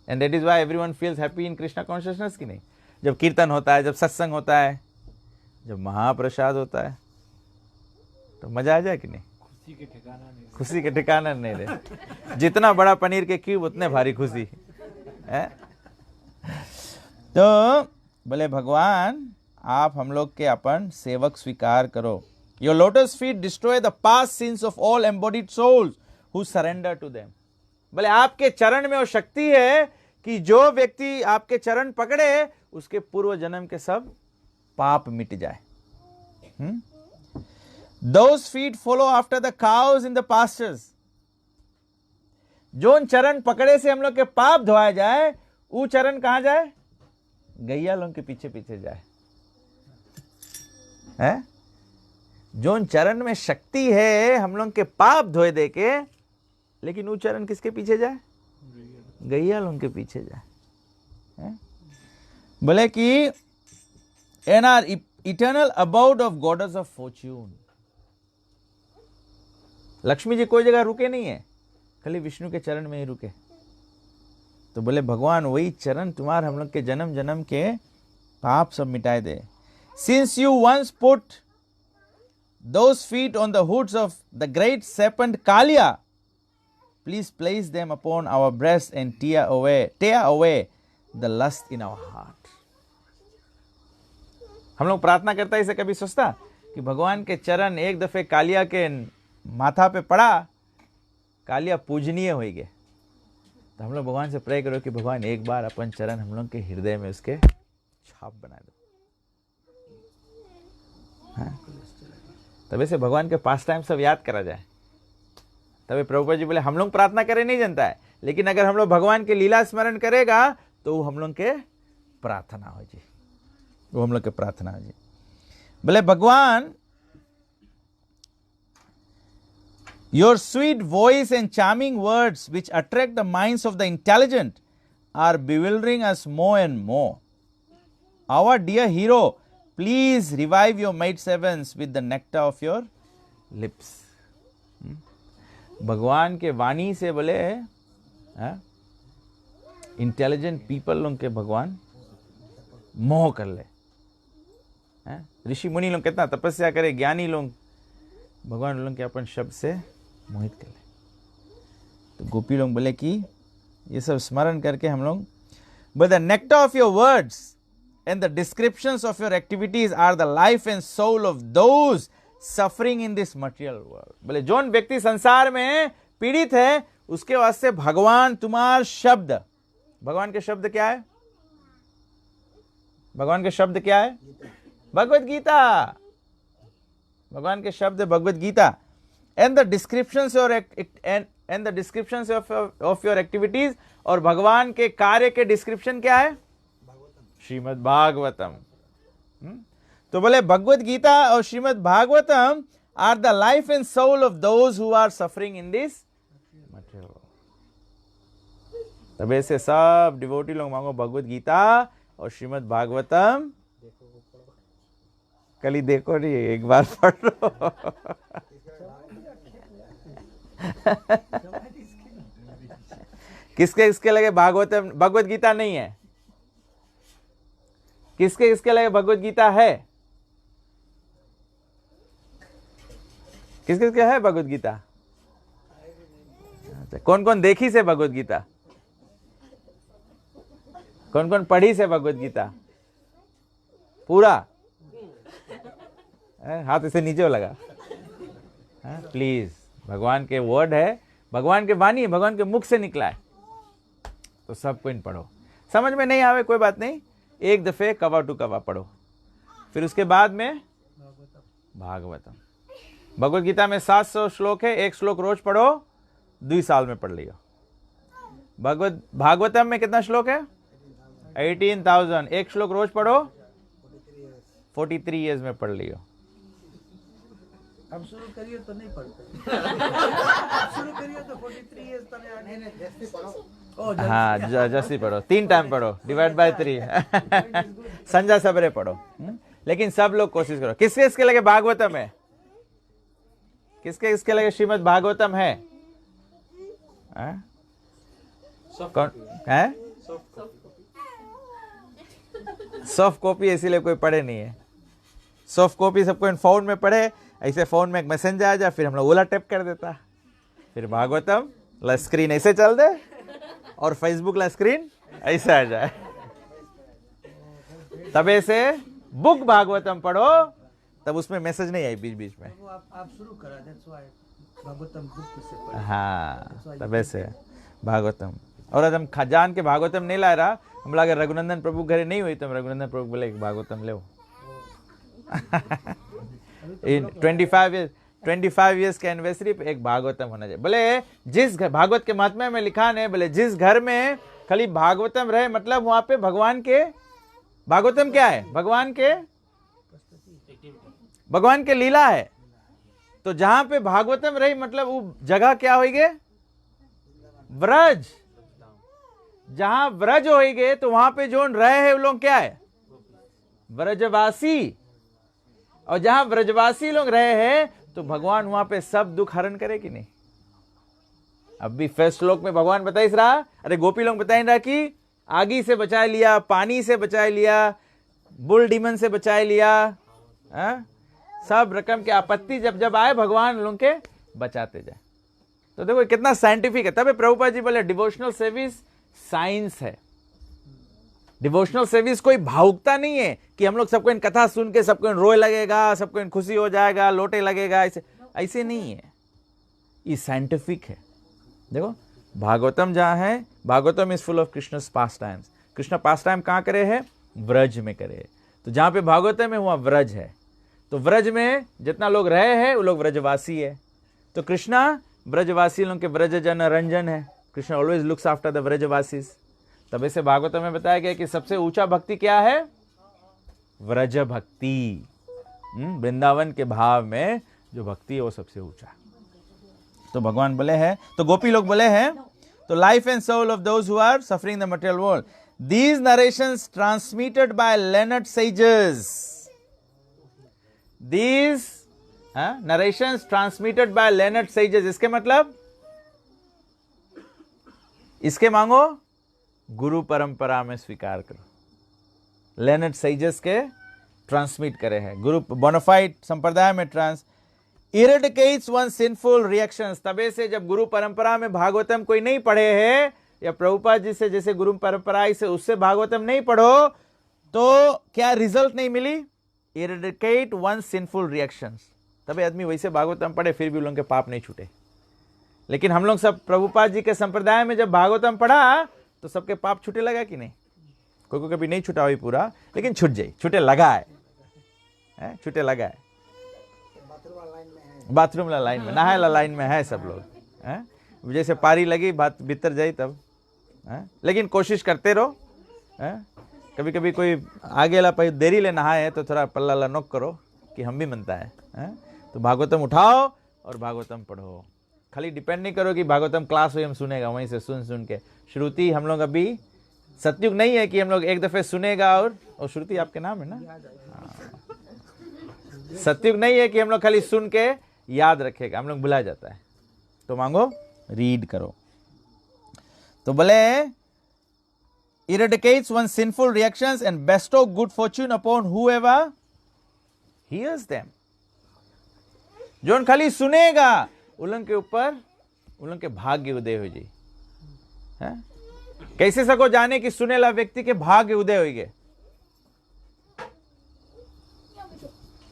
And that is why everyone feels happy in Krishna consciousness कि नहीं? जब कीर्तन होता है, जब सत्संग होता है, जब महाप्रसाद होता है, तो मजा आ जाए कि नहीं? खुशी के ठिकाना नहीं। खुशी के ठिकाना नहीं रहे। जितना बड़ा पनीर के क्यूब उतने भारी खुशी है। तो बोले भगवान आप हम लोग के अपन सेवक स्वीकार करो। Your lotus feet destroy the past sins of all embodied souls who surrender to them. बोले आपके चरण में वो शक्ति है कि जो व्यक्ति आपके चरण पकड़े उसके पूर्व जन्म के सब पाप मिट जाए। Those feet follow after the cows in the pastures. जो चरण पकड़े से हम लोग के पाप धोया जाए, वो चरण कहां जाए? गैया लोगों के पीछे पीछे जाए। है? जो चरण में शक्ति है हम लोग के पाप धोए दे के, लेकिन वो चरण किसके पीछे जाए? गैया लोगों के पीछे जाए। बोले कि an are eternal about of goddess of fortune. Lakshmi ji कोई जगह रुके नहीं है, खाली विष्णु के चरण में ही रुके। तो बोले भगवान वही चरण तुम्हारे हम लोग के जन्म जन्म के पाप सब मिटाए दे। Since you once put those feet on the hoods of the great serpent Kalia, please place them upon our breasts and tear away the lust in our heart. हम लोग प्रार्थना करता है, इसे कभी सोचता कि भगवान के चरण एक दफे कालिया के माथा पे पड़ा, कालिया पूजनीय हो गए। तो हम लोग भगवान से प्रे करो कि भगवान एक बार अपन चरण हम लोग के हृदय में उसके छाप बना दो। तभी से भगवान के पास टाइम सब याद करा जाए। तभी प्रभुपाद जी बोले हम लोग प्रार्थना करें नहीं जानता है, लेकिन अगर हम लोग भगवान के लीला स्मरण करेगा तो वो हम लोग के प्रार्थना हो जी, वो हम लोग के प्रार्थना हो जी। बोले भगवान your sweet voice and charming words which attract the minds of the intelligent are bewildering us more and more. Our dear hero, please revive your maidservants with the nectar of your lips. भगवान के वाणी से बोले intelligent people लोग के भगवान मोह कर ले। ऋषि मुनि लोग कितना तपस्या करे, ज्ञानी लोग भगवान लोग के अपन शब्द से मोहित कर ले। तो गोपी लोग बोले कि ये सब स्मरण करके हम लोग, but the nectar of your words and the descriptions of your activities are the life and soul of those suffering in this material world. बोले जोन व्यक्ति संसार में पीड़ित है उसके वास्ते भगवान तुम्हार शब्द, भगवान के शब्द क्या है? भगवान के शब्द क्या है? भगवत गीता। भगवान के शब्द Bhagavad Gita. and the descriptions and the descriptions of your activities, और भगवान के कार्य के डिस्क्रिप्शन क्या है? श्रीमद् भागवतम। तो बोले भगवत गीता और Shrimad Bhagavatam are the life and soul of those who are suffering in this material. तबे से सब डिवोटी लोग मांगो भगवत गीता और श्रीमद् भागवतम। कल ही देखो नहीं, एक बार पढ़ लो। किसके इसके लगे भागवतम भगवत गीता नहीं है? किसके इसके लगे भगवत गीता है? किसके इसके है भगवत गीता? कौन कौन देखी से भगवत गीता? कौन कौन पढ़ी से भगवत गीता? पूरा हाथ इसे नीचे लगा। प्लीज, भगवान के वर्ड है, भगवान के वाणी है, भगवान के मुख से निकला है, तो सबको इन पढ़ो। समझ में नहीं आवे कोई बात नहीं, एक दफे कवा टू कवा पढ़ो, फिर उसके बाद में भागवतम। भगवत गीता में 700 श्लोक है, एक श्लोक रोज पढ़ो, 2 साल में पढ़ लियो। भागवतम में कितना श्लोक है? 18,000। एक श्लोक रोज पढ़ो, 43 ईयर्स में पढ़ लियो। अब शुरू करिए तो नहीं पढ़ते अब शुरू करिए तो 43 इयर्स तक आने नहीं जल्दी पढ़ो। ओ हाँ जैसे पढ़ो, 3 टाइम पढ़ो, डिवाइड बाय 3 संजा सबरे पढ़ो। लेकिन सब लोग कोशिश करो। किसके इसके लगे भागवतम है? किसके इसके लगे श्रीमद् भागवतम है? कौन है? सॉफ्ट कॉपी इसीलिए कोई पढ़े नहीं है। सॉफ्ट कॉपी सबको फोन में पढ़े, ऐसे फोन में एक मैसेज आ जाए, फिर हम लोग ओला टैप कर देता, फिर भागवतम ला स्क्रीन ऐसे चल दे और फेसबुक ला स्क्रीन ऐसे आ जाए। तबे से बुक भागवतम पढ़ो, तब उसमें मैसेज नहीं आई बीच बीच में। वो आप शुरू करा, दैट्स व्हाई भागवतम बुक से पढ़ा। हाँ तबे से भागवतम। और आज हम खजान के भागवतम नहीं ला रहा, हम लगे रघुनंदन प्रभु घरे नहीं हुई तो हम रघुनंदन प्रभु बोले एक भागवतम ले। 25 years के एनिवर्सरी पे एक भागवतम होना चाहिए। बोले जिस घर, भागवत के महात्म्य में लिखा है, बोले जिस घर में खाली भागवतम रहे, मतलब वहां पे भगवान के, भागवतम क्या है? भगवान के लीला है। तो जहां पे भागवतम रही, मतलब वो जगह क्या होगी? व्रज। जहां व्रज होगी तो वहां पे जो रहे हैं वो लोग क्या है? व्रजवासी। और जहां व्रजवासी लोग रहे हैं तो भगवान वहां पे सब दुख हरण करे कि नहीं? अब भी फर्स्ट श्लोक में भगवान बता ही रहा, अरे गोपी लोग बता ही रहा कि आगी से बचा लिया, पानी से बचा लिया, बुल डीमन से बचा लिया, सब रकम के आपत्ति जब जब आए भगवान लोग के बचाते जाए। तो देखो कितना साइंटिफिक है। तभी प्रभुपाद जी बोले डिवोशनल सर्विस साइंस है। डिवोशनल सर्विस कोई भावुकता नहीं है कि हम लोग सबको इन कथा सुन के सबको इन रोए लगेगा, सबको इन खुशी हो जाएगा, लोटे लगेगा, ऐसे नहीं है। ये साइंटिफिक है। देखो भागवतम जहां है, Bhagavatam is full of Krishna's past times. Krishna past time कहां करे है? व्रज में करे। तो जहां पे भागवतम है वहां व्रज है। तो व्रज में जितना लोग रहे हैं वो लोग व्रजवासी है। तो कृष्णा व्रजवासी लोग के व्रज जन रंजन है। Krishna always looks after the Vrajavasis. तब से भागवतम में बताया गया कि सबसे ऊंचा भक्ति क्या है? व्रज भक्ति। वृंदावन के भाव में जो भक्ति है वो सबसे ऊंचा। तो भगवान बोले हैं, तो गोपी लोग बोले हैं, तो life and soul of those who are suffering the material world, these narrations transmitted by learned sages, these narrations transmitted by learned sages. इसके मतलब, इसके मांगो गुरु परंपरा में स्वीकार करो। लेनर्ड सेजेस के ट्रांसमिट करे हैं, गुरु बोनाफाइड संप्रदाय में ट्रांस इरेडिकेट्स वन सिंफुल रिएक्शंस। तबे से जब गुरु परंपरा में भागवतम कोई नहीं पढ़े है, या प्रभुपाद जी से जैसे गुरु परंपरा से उससे भागवतम नहीं पढ़ो, तो क्या रिजल्ट नहीं मिली? Eradicate one sinful reactions. तबे आदमी वैसे भागवतम पढ़े फिर भी उन लोगों के पाप नहीं छूटे। लेकिन हम लोग सब प्रभुपाद जी के संप्रदाय में जब भागवतम पढ़ा तो सबके पाप छूटे लगा कि नहीं? कोई को कभी नहीं छूटा हुई पूरा, लेकिन छूट जाए, छूटे लगा है, छूटे लगा है। बाथरूम ला लाइन में, नहाए ला लाइन में है सब लोग। जैसे पारी लगी बात भीतर जाई तब। लेकिन कोशिश करते रहो। कभी कभी कोई आगे ला पाई देरी ले नहाए है तो थोड़ा पल्ला ला नोक करो कि हम भी मनता है। तो भागवतम उठाओ और भागवतम पढ़ो। खाली डिपेंड नहीं करो कि भागवतम क्लास हुई हम सुनेगा, वहीं से सुन सुन के। श्रुति हम लोग अभी सतयुग नहीं है कि हम लोग एक दफे सुनेगा और श्रुति आपके नाम है ना? सतयुग नहीं है कि हम लोग खाली सुन के याद रखेगा, हम लोग भुला जाता है। तो मांगो रीड करो। तो बोले eradicates one's sinful reactions and bestow good fortune upon whoever hears them. जो खाली सुनेगा उलन के ऊपर उलन के भाग्य उदय हो जाए। कैसे सको जाने कि सुनेला व्यक्ति के भाग्य उदय होगे?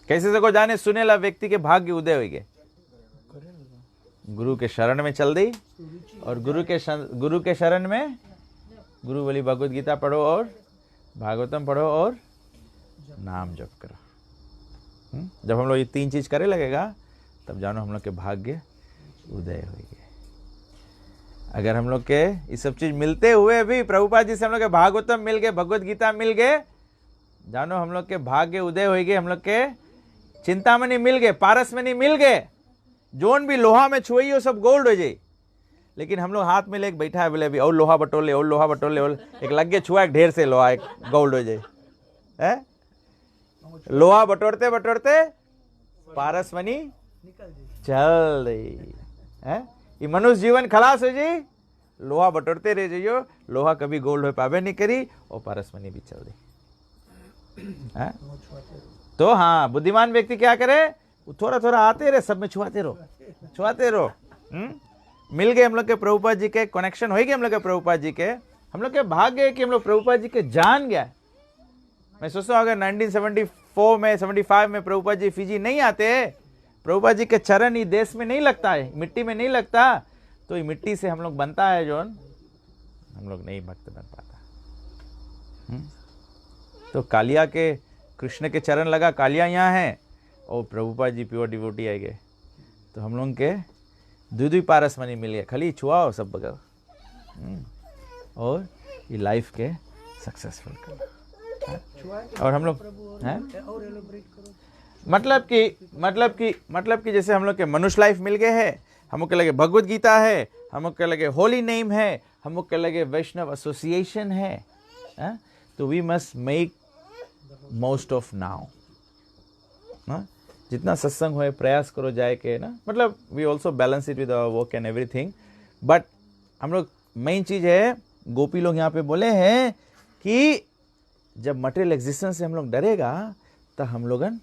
कैसे सको जाने सुनेला व्यक्ति के भाग्य उदय होगे? गुरु के शरण में चल दी, और गुरु के शरण में गुरु वाली भगवत गीता पढ़ो और भागवतम पढ़ो और नाम जप करो। जब हम लोग ये 3 चीज करे लगेगा तब जानो हम लोग के भाग्य उदय होंगे। अगर हम लोग के ये सब चीज मिलते हुए भी प्रभुपाद जी से हम लोग के भागवतम मिल गए, भगवत गीता मिल गए, जानो हम लोग के भाग्य उदय होंगे। हम लोग के चिंतामणि मिल गए, पारसमणि मिल गए, जोन भी लोहा में छुई हो सब गोल्ड हो जाए। लेकिन हम लोग हाथ में लेके बैठा है, बोले अभी और लोहा बटोले, और लोहा बटोले, और एक लग गए छुआ, एक ढेर से लोहा, एक गोल्ड हो जाए। है लोहा बटोरते बटोरते पारसमणि निकल जाए। चल रही है। ये मनुष्य जीवन खलास हो जी, लोहा बटोरते रह जाइयो, लोहा कभी गोल्ड हो पावे नहीं करी, और पारसमणि भी चल रही है। तो हाँ, बुद्धिमान व्यक्ति क्या करे, थोड़ा थोड़ा आते रहे, सब में छुआते रहो, छुआते रहो। मिल गए हम लोग के प्रभुपाद जी के, कनेक्शन हो गए हम लोग के प्रभुपाद जी के, हम लोग के भाग्य कि हम लोग प्रभुपाद जी के जान गया। मैं सोचता हूँ अगर 1974 में 75 में प्रभुपाद जी फिजी नहीं आते, प्रभुपाद जी के चरण ये देश में नहीं लगता है, मिट्टी में नहीं लगता, तो ये मिट्टी से हम लोग बनता है जो हम लोग नहीं भक्त बन पाता। तो कालिया के कृष्ण के चरण लगा, कालिया यहाँ है, और प्रभुपाद जी प्योर डिवोटी आ गए, तो हम लोग के दूधी पारसमणि मिल गया, खाली छुआओ सब बगल, और ये लाइफ के सक्सेसफुल करो। और हम लोग हैं, और एलोबरेट करो। मतलब कि जैसे हम लोग के मनुष्य लाइफ मिल गए हैं, हम लोग के लगे भगवत गीता है, हम लोग के लगे होली नेम है, हम लोग के लगे वैष्णव एसोसिएशन है, तो we must make most of now. जितना सत्संग होए प्रयास करो जाए के ना, मतलब we also balance it with our work and everything, but हम लोग मेन चीज है, गोपी लोग यहाँ पे बोले हैं कि जब मटेरियल एग्जिस्टेंस से हम लोग डरेगा, तो हम लोगन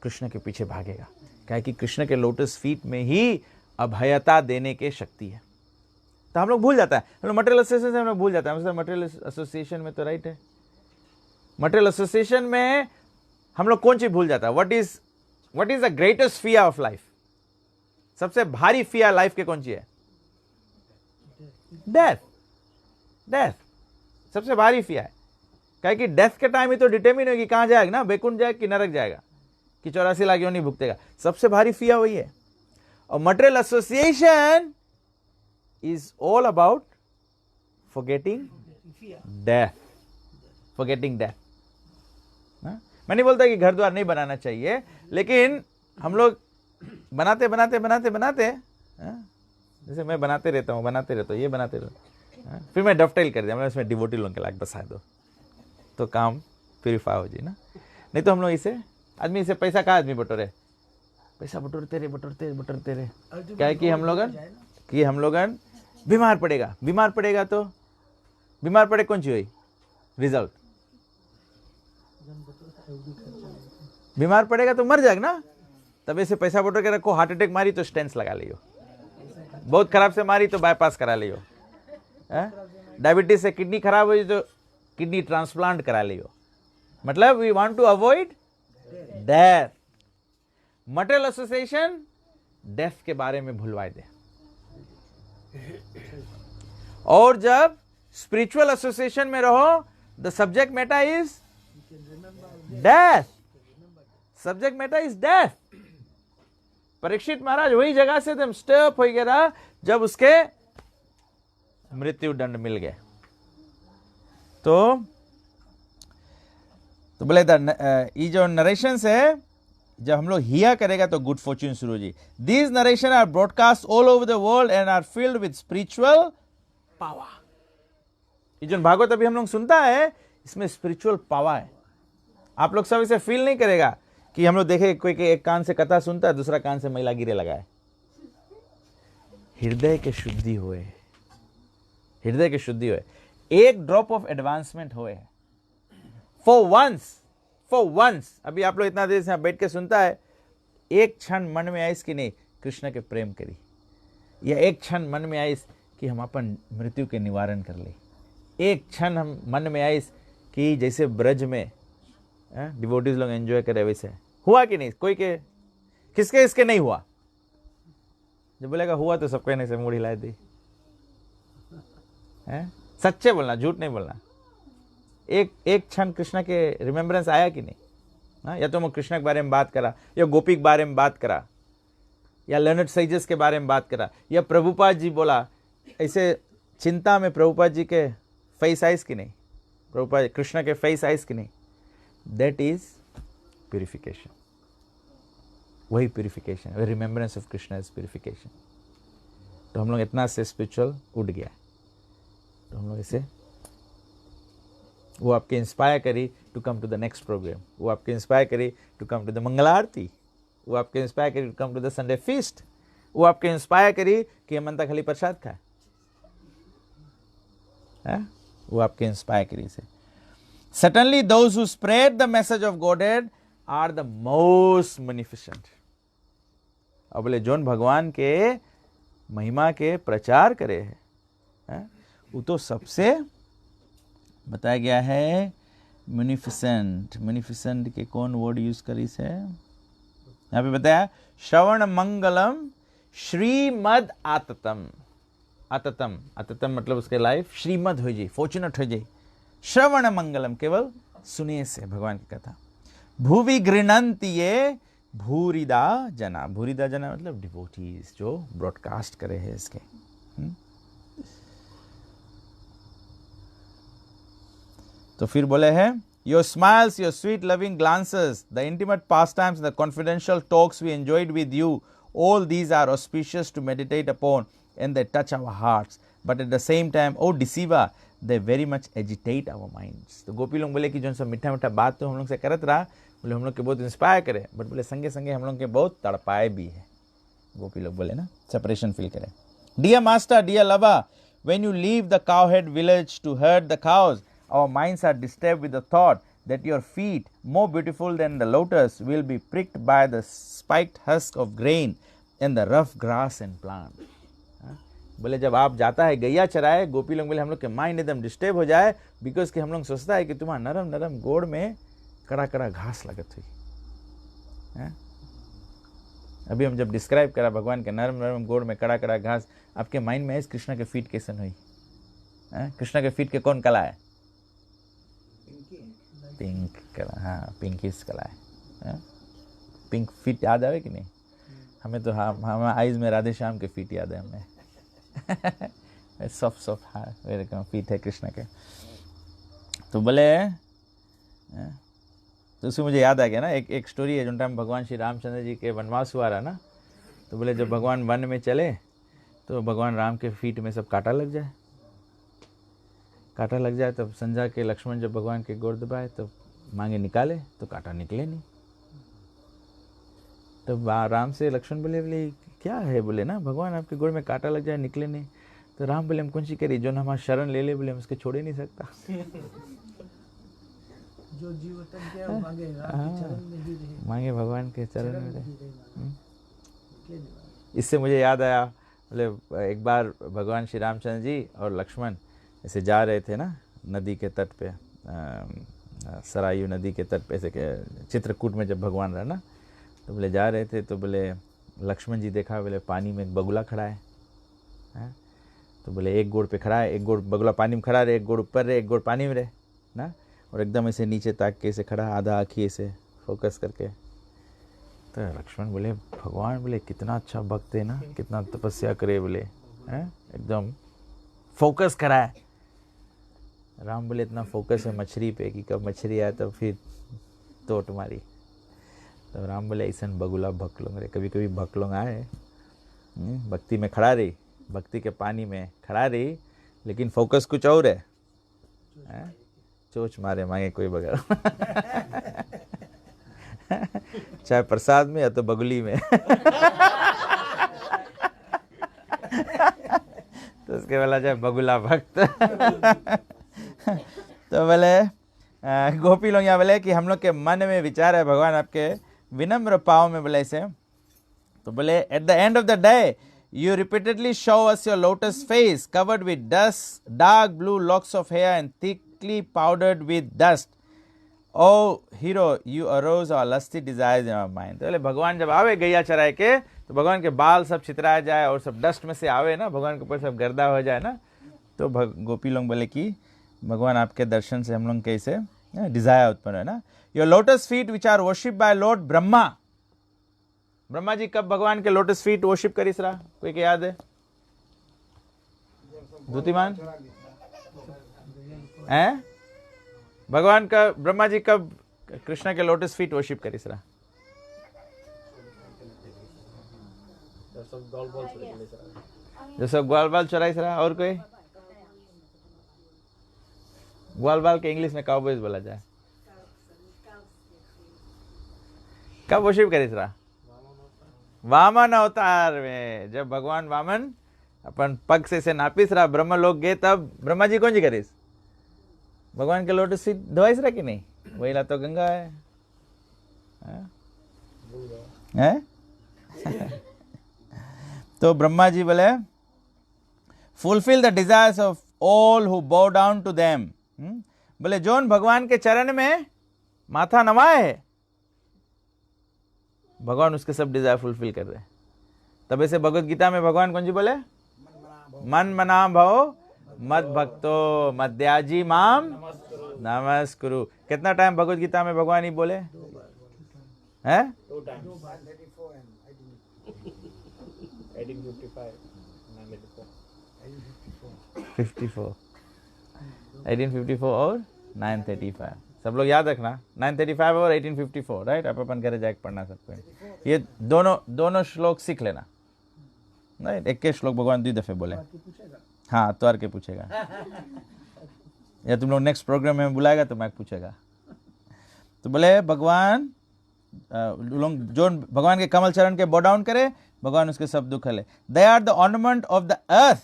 कृष्ण के पीछे भागेगा, क्या कि कृष्ण के लोटस फीट में ही अभयता देने के शक्ति है। तो हम लोग भूल जाता है, हम लोग मटेरियल एसोसिएशन से हम लोग भूल जाता है। मटेरियल एसोसिएशन में तो राइट है, मटेरियल एसोसिएशन में हम लोग कौन चीज भूल जाता है, what is the greatest fear of life, सबसे भारी फियर लाइफ के कौन सी है, डेथ। डेथ सबसे भारी फियर है, क्या कि डेथ के टाइम ही तो डिटरमिन होगी कहां जाएगा ना, बैकुंठ जाएगा कि नरक जाएगा, कि 84 लाख योनि भुगतेगा, सबसे भारी फियर वही है। और material association is all about forgetting death, forgetting death. मैं नहीं बोलता कि घर द्वार नहीं बनाना चाहिए, लेकिन हम लोग बनाते बनाते बनाते बनाते, जैसे मैं बनाते रहता हूँ ये बनाते रहता, फिर मैं डफटेल कर दिया, मैं उसमें डिवोटी लोगों के लायक बसा दो, तो काम प्यूरिफाई हो जाए ना। नहीं तो हम लोग इसे आदमी इसे पैसा कहाँ आदमी बटोरे, पैसा बटोरते रहे, क्या है कि हम लोगन बीमार पड़ेगा तो बीमार पड़े कौन सी हुई रिजल्ट, बीमार पड़ेगा तो मर जाएगा ना। तब ऐसे पैसा बटोर के रखो, हार्ट अटैक मारी तो स्टेंट्स लगा लियो, बहुत खराब से मारी तो बाईपास करा लियो, डायबिटीज से किडनी खराब हुई तो किडनी ट्रांसप्लांट करा लियो। मतलब we want to avoid death. Material association death के बारे में भुलवाए दे, और जब स्पिरिचुअल एसोसिएशन में रहो, the subject matter is death, subject matter is death. Parikshit Maharaj वही जगह से एकदम स्टॉप हो गया जब उसके मृत्यु दंड मिल गए। तो बोले ये जो नरेशन है, जब हम लोग हिया करेगा तो गुड फॉर्च्यून शुरू जी। These narration are broadcast all over the world and are filled with spiritual power. ये जो भागवत अभी हम लोग सुनता है, इसमें स्पिरिचुअल पावर है। आप लोग सब इसे फील नहीं करेगा कि हम लोग देखे कोई के एक कान से कथा सुनता है, दूसरा कान से मैला गिरे लगाए। हृदय के शुद्धि हुए, हृदय की शुद्धि हुए, एक ड्रॉप ऑफ एडवांसमेंट हुए। फॉर वंस अभी आप लोग इतना देर से बैठ के सुनता है, एक क्षण मन में आइस कि नहीं कृष्ण के प्रेम करी, या एक क्षण मन में आइस कि हम अपन मृत्यु के निवारण कर ले, एक क्षण हम मन में आइस कि जैसे ब्रज में डिवोटीज लोग एंजॉय करे वैसे हुआ कि नहीं, कोई के किसके इसके नहीं हुआ। जब बोलेगा हुआ तो सब कहने से मुड़ हिला दी, सच्चे बोलना, झूठ नहीं बोलना। एक क्षण कृष्ण के रिमेम्बरेंस आया कि नहीं, या तो मैं कृष्ण के बारे में बात करा, या गोपी के बारे में बात करा, या लर्नड सेजेस के बारे में बात करा, या प्रभुपाद जी बोला, ऐसे चिंता में प्रभुपाद जी के फेस आइस कि नहीं, प्रभुपाद कृष्ण के फेस आइस कि नहीं, दैट इज प्यूरिफिकेशन। वही प्यूरिफिकेशन, वही remembrance of Krishna is purification. तो हम लोग इतना से स्पिरिचुअल उठ गया, तो हम लोग इसे, वो आपके इंस्पायर करी to come to the next programme, वो आपके इंस्पायर करी to come to the Mangala Aarti, वो आपके इंस्पायर करी to come to the Sunday feast, वो आपके इंस्पायर करी कि हम अंता खाली प्रसाद खाए, वो आपके इंस्पायर करी से। Certainly those who spread the message of Godhead are the most magnificent. अब बोले जोन भगवान के महिमा के प्रचार करे है, वो तो सबसे बताया गया है म्यूनिफिसेंट। म्यूनिफिसेंट के कौन वर्ड यूज करी से यहाँ पे बताया, श्रवण मंगलम श्रीमद आततम। आततम, आततम मतलब उसके लाइफ श्रीमद हो जाए, फॉर्चुनेट हो जाए। श्रवण मंगलम केवल सुनिए से भगवान की कथा। भूवि गृणंति ये भूरिदा जना। भूरिदा जना मतलब डिवोटीज जो ब्रॉडकास्ट करे हैं इसके। तो फिर बोले हैं, your smiles, your sweet loving glances, the intimate pastimes, the confidential talks we enjoyed with you, all these are auspicious to meditate upon and they touch our hearts, but at the same time, oh deceiver, they very much agitate our minds. तो गोपी लोग बोले कि जो सब मीठा मीठा बात तो हम लोग से करत रहा, बोले हम लोग के बहुत इंस्पायर करे, बट बोले संगे संगे हम लोग के बहुत तड़पाए भी है। गोपी लोग बोले ना, सेपरेशन फील करे। Dear master, dear lover, when you leave the cowhead village to herd the cows, our minds are disturbed with the thought that your feet, more beautiful than the lotus, will be pricked by the spiked husk of grain and the rough grass and plant. बोले जब आप जाता है गैया चराए, गोपी लोग बोले हम लोग के माइंड एकदम डिस्टर्ब हो जाए, बिकॉज कि हम लोग सोचता है कि तुम्हारा नरम नरम गोड़ में कड़ा कड़ा घास लगत हुई। अभी हम जब डिस्क्राइब करा भगवान के नरम नरम गोड़ में कड़ा कड़ा घास, आपके माइंड में है कृष्णा के फीट कैसे हुई? कृष्णा के फीट के कौन कला है? पिंक कला, हाँ पिंकिश कला है। पिंक फीट याद आवे कि नहीं? हमें तो हाँ, हमारे आइज में राधे श्याम के फीट याद है हमें। सॉफ्ट सॉफ्ट हाँ वेरे कम फीट है कृष्ण के। तो बोले तो उससे मुझे याद आ गया ना, एक स्टोरी है जो टाइम भगवान श्री रामचंद्र जी के वनवास हुआ रहा ना, तो बोले जब भगवान वन में चले तो भगवान राम के फीट में सब कांटा लग जाए। कांटा लग जाए तब संजा के लक्ष्मण जब भगवान के गोड़ दबाए तो मांगे निकाले तो कांटा निकले नहीं। तब राम से लक्ष्मण बोले क्या है? बोले ना भगवान आपके गोड़ में कांटा लग जाए निकले नहीं। तो राम बोले हम कौन सी करी, जो हमारा शरण ले ले, बोले हम उसके छोड़ ही नहीं सकता। जो जीव तक गया वो मांगे राम के चरण में ही रहे, मांगे भगवान के चरण में रहे। इससे मुझे याद आया, बोले एक बार भगवान श्री रामचंद्र जी और लक्ष्मण ऐसे जा रहे थे ना नदी के तट पे, सरायू नदी के तट पे, ऐसे चित्रकूट में जब भगवान रहा ना, तो बोले जा रहे थे, तो बोले लक्ष्मण जी देखा, बोले पानी में एक बगुला खड़ा है। तो बोले एक गोड़ पे खड़ा है, एक गोड़ बगुला पानी में खड़ा रहे, एक गोड़ ऊपर रहे, एक गोड़ पानी में रहे ना, और एकदम ऐसे नीचे ताक के ऐसे खड़ा, आधा आँखी ऐसे फोकस करके। तो लक्ष्मण बोले भगवान बोले कितना अच्छा भक्त है ना, कितना तपस्या करे, बोले एकदम फोकस करा है। राम बोले इतना फोकस है मछली पे कि कब मछली आए तब फिर तो तुम्हारी। तो राम बोले ऐसा बगुला भक्त लोग रे, कभी कभी भक्त लोग आए भक्ति में खड़ा रही, भक्ति के पानी में खड़ा रही, लेकिन फोकस कुछ और है, चोच मारे मांगे कोई बगैर। चाहे प्रसाद में या तो बगुली में। तो उसके वाला चाहे बगुला भक्त। तो बोले गोपी लोग यहाँ बोले कि हम लोग के मन में विचार है भगवान आपके विनम्र पाव में, बोले ऐसे। तो बोले at the end of the day you repeatedly show us your lotus face covered with dust, dark blue locks of hair and thickly powdered with dust. Oh hero, you arouse our lusty desires in our mind. तो बोले भगवान जब आवे गैया चराए के, तो भगवान के बाल सब छितराया जाए और सब डस्ट में से आवे ना, भगवान के ऊपर सब गर्दा हो जाए ना, तो गोपी लोग बोले कि भगवान आपके दर्शन से हम लोग कैसे डिजायर उत्पन्न है ना। Your lotus feet which are worship by lord Brahma. Brahma ji कब भगवान के लोटस फीट वर्शिप करिस रहा, कोई के याद है? धुतिमान हैं? भगवान का ब्रह्मा जी कब कृष्ण के लोटस फीट वर्शिप करिस रहा? सब गोल बॉल चले गए सर जो सब ग्वाल बाल चुराई सरा। और कोई ग्वाल बाल के इंग्लिश में काउबॉयज बोला जाए। कब वर्शिप करी सरा? वामन अवतार में, जब भगवान वामन अपन पग से नापिस रहा, ब्रह्म लोग गए, तब ब्रह्मा जी कौन जी करीस? भगवान के लोटस फीट धोइस रहा कि नहीं? वही ला तो गंगा है, हैं? तो ब्रह्मा जी बोले fulfil the desires of all who bow down to them. बोले जोन भगवान के चरण में माथा नवाए है, भगवान उसके सब डिजायर फुलफिल कर रहे हैं। तब ऐसे भगवत गीता में भगवान कौन जी बोले? मन मना भव मद भक्तो मद्याजी माम नमस्कुरु। कितना टाइम भगवत गीता में भगवान ही बोले हैं? 2 times 1855 54 1854 और 935। सब लोग याद रखना, 935 और 1854, राइट? आप अपन घरे जाके पढ़ना सबको। ये दोनों श्लोक सीख लेना, राइट? एक के श्लोक भगवान 2 दफे बोले। हाँ, तो के पूछेगा, या तुम लोग नेक्स्ट प्रोग्राम में बुलाएगा तो मैं पूछेगा। तो बोले भगवान लोग जो भगवान के कमल चरण के बो डाउन करे, भगवान उसके सब दुख हले। They are the ornament of the earth.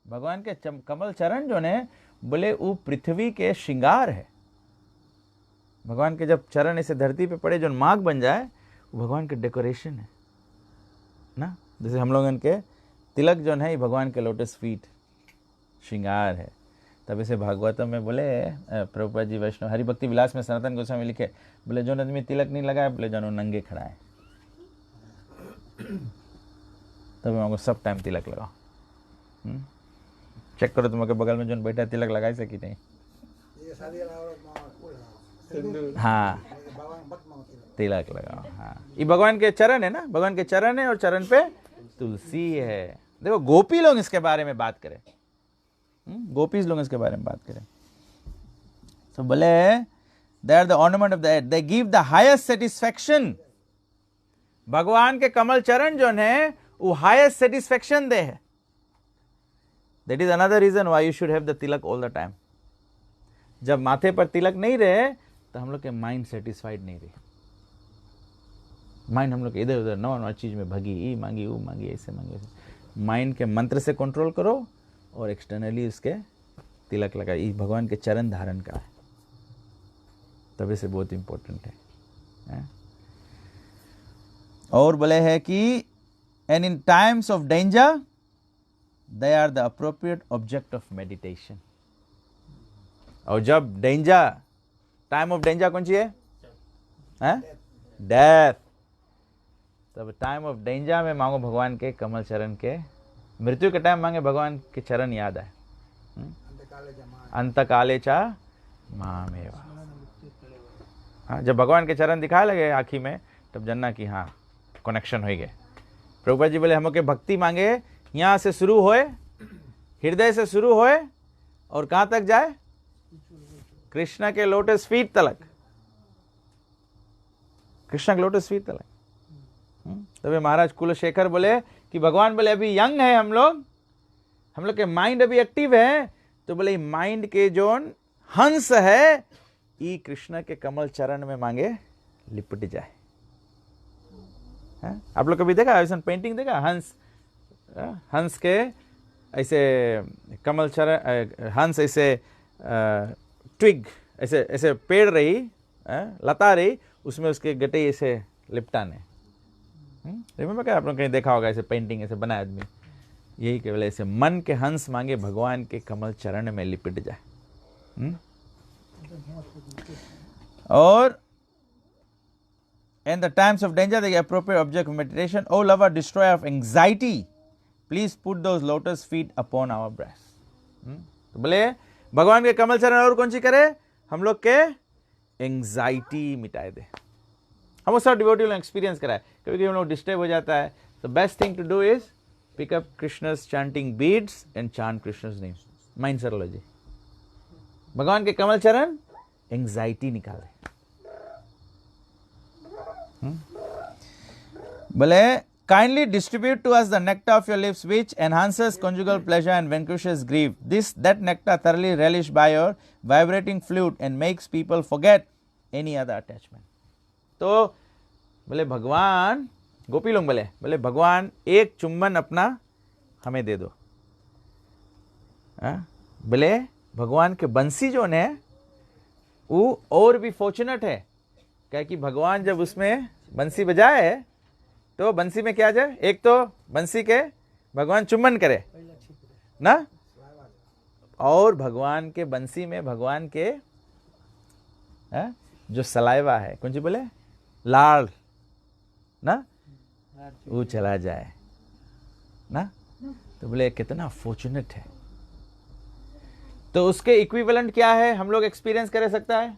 भगवान के कमल चरण जो ने बोले वो पृथ्वी के श्रृंगार है। भगवान के जब चरण ऐसे धरती पे पड़े, जो माग बन जाए, वो भगवान के डेकोरेशन है ना। जैसे हम लोगन के तिलक जो है, भगवान के लोटस फीट श्रृंगार है। तब ऐसे भागवतम में बोले प्रभुपाद जी वैष्णव हरि भक्ति विलास में सनातन गोस्वामी लिखे, बोले जो आदमी तिलक नहीं लगाए, बोले जानो नंगे खड़ा है। तब हमको सब टाइम तिलक लगाओ। चेक करो तुम्हारे बगल में जो बैठा है, तिलक लगाई से कि नहीं? हाँ, तिलक लगाओ। हाँ, ये भगवान के चरण है ना, भगवान के चरण है और चरण पे तुलसी है। देखो गोपी लोग इसके बारे में बात करें, गोपीज लोग इसके बारे में बात करें तो बोले they are the ornament of the earth, they give the highest satisfaction. भगवान के कमल चरण जो है वो हाईएस्ट सेटिस्फैक्शन दे है। That is another reason why you should have the tilak all the time. जब माथे पर तिलक नहीं रहे तो हम लोग के माइंड सेटिस्फाइड नहीं रहे। माइंड हम लोग इधर उधर नवा चीज में भगी, ये मांगी वो मांगी, ऐसे मांगी। माइंड के मंत्र से कंट्रोल करो और एक्सटर्नली उसके तिलक लगा। ये भगवान के चरण धारण का है, तभी से बहुत इंपॉर्टेंट है। और बोले है कि and in times of danger they are the appropriate object of meditation. और जब डेंजर, टाइम ऑफ डेंजर कौन सी है? डेथ। तब टाइम ऑफ डेंजर में मांगो भगवान के कमल चरण के। मृत्यु के टाइम मांगे भगवान के चरण याद आए। अंत काले चा मामेवा। हाँ, जब भगवान के चरण दिखाए लगे आँखी में, तब जानना कि हाँ कनेक्शन हो गए। प्रभुपाद जी बोले हम के भक्ति मांगे, यहाँ से शुरू होए, हृदय से शुरू होए और कहाँ तक जाए? कृष्ण के लोटस फीट तलक। कृष्ण के लोटस फीट तलक। तभी महाराज कुलशेखर बोले कि भगवान बोले अभी यंग है हम लोग के माइंड अभी एक्टिव है, तो बोले माइंड के जो हंस है, ये कृष्ण के कमल चरण में मांगे लिपट जाए। आप लोग कभी देखा ऐसा पेंटिंग? देखा हंस के ऐसे कमल चरण, हंस ऐसे ट्विग ऐसे ऐसे पेड़ रही, लता रही, उसमें उसके गटे ऐसे लिपटाने। रिमेंबर क्या आप लोग कहीं देखा होगा ऐसे पेंटिंग ऐसे बनाए आदमी? यही केवल ऐसे मन के हंस मांगे भगवान के कमल चरण में लिपट जाए। और in the times of danger the appropriate object of meditation, O lover destroyer of anxiety, please put those lotus feet upon our breast। तो बोले भगवान के कमल चरण और कौन सी करे? हम लोग के एंजाइटी मिटाए दे। हम वो सब डिवोटी लोग एक्सपीरियंस कराए। कभी कभी हम लोग डिस्टर्ब हो जाता है, तो best thing to do is pick up Krishna's chanting beads and chant Krishna's name. Mind सर्वोलॉजी, भगवान के कमल चरण एंजाइटी निकाले। बोले Kindly distribute to us the nectar of your lips, which enhances conjugal pleasure and vanquishes grief. That nectar thoroughly relished by your vibrating flute and makes people forget any other attachment. तो बोले भगवान, गोपी लोग बोले भगवान एक चुम्बन अपना हमें दे दो। बोले भगवान के बंसी जो है वो और भी फॉर्चुनेट है, क्या कि भगवान जब उसमें बंसी बजाए तो बंसी में क्या जाए, एक तो बंसी के भगवान चुम्बन करे ना, और भगवान के बंसी में भगवान के जो सलाइवा है, कौन सी बोले, लाल ना, वो चला जाए ना। तो बोले कितना फॉर्चुनेट है। तो उसके इक्विवेलेंट क्या है हम लोग एक्सपीरियंस कर सकता है,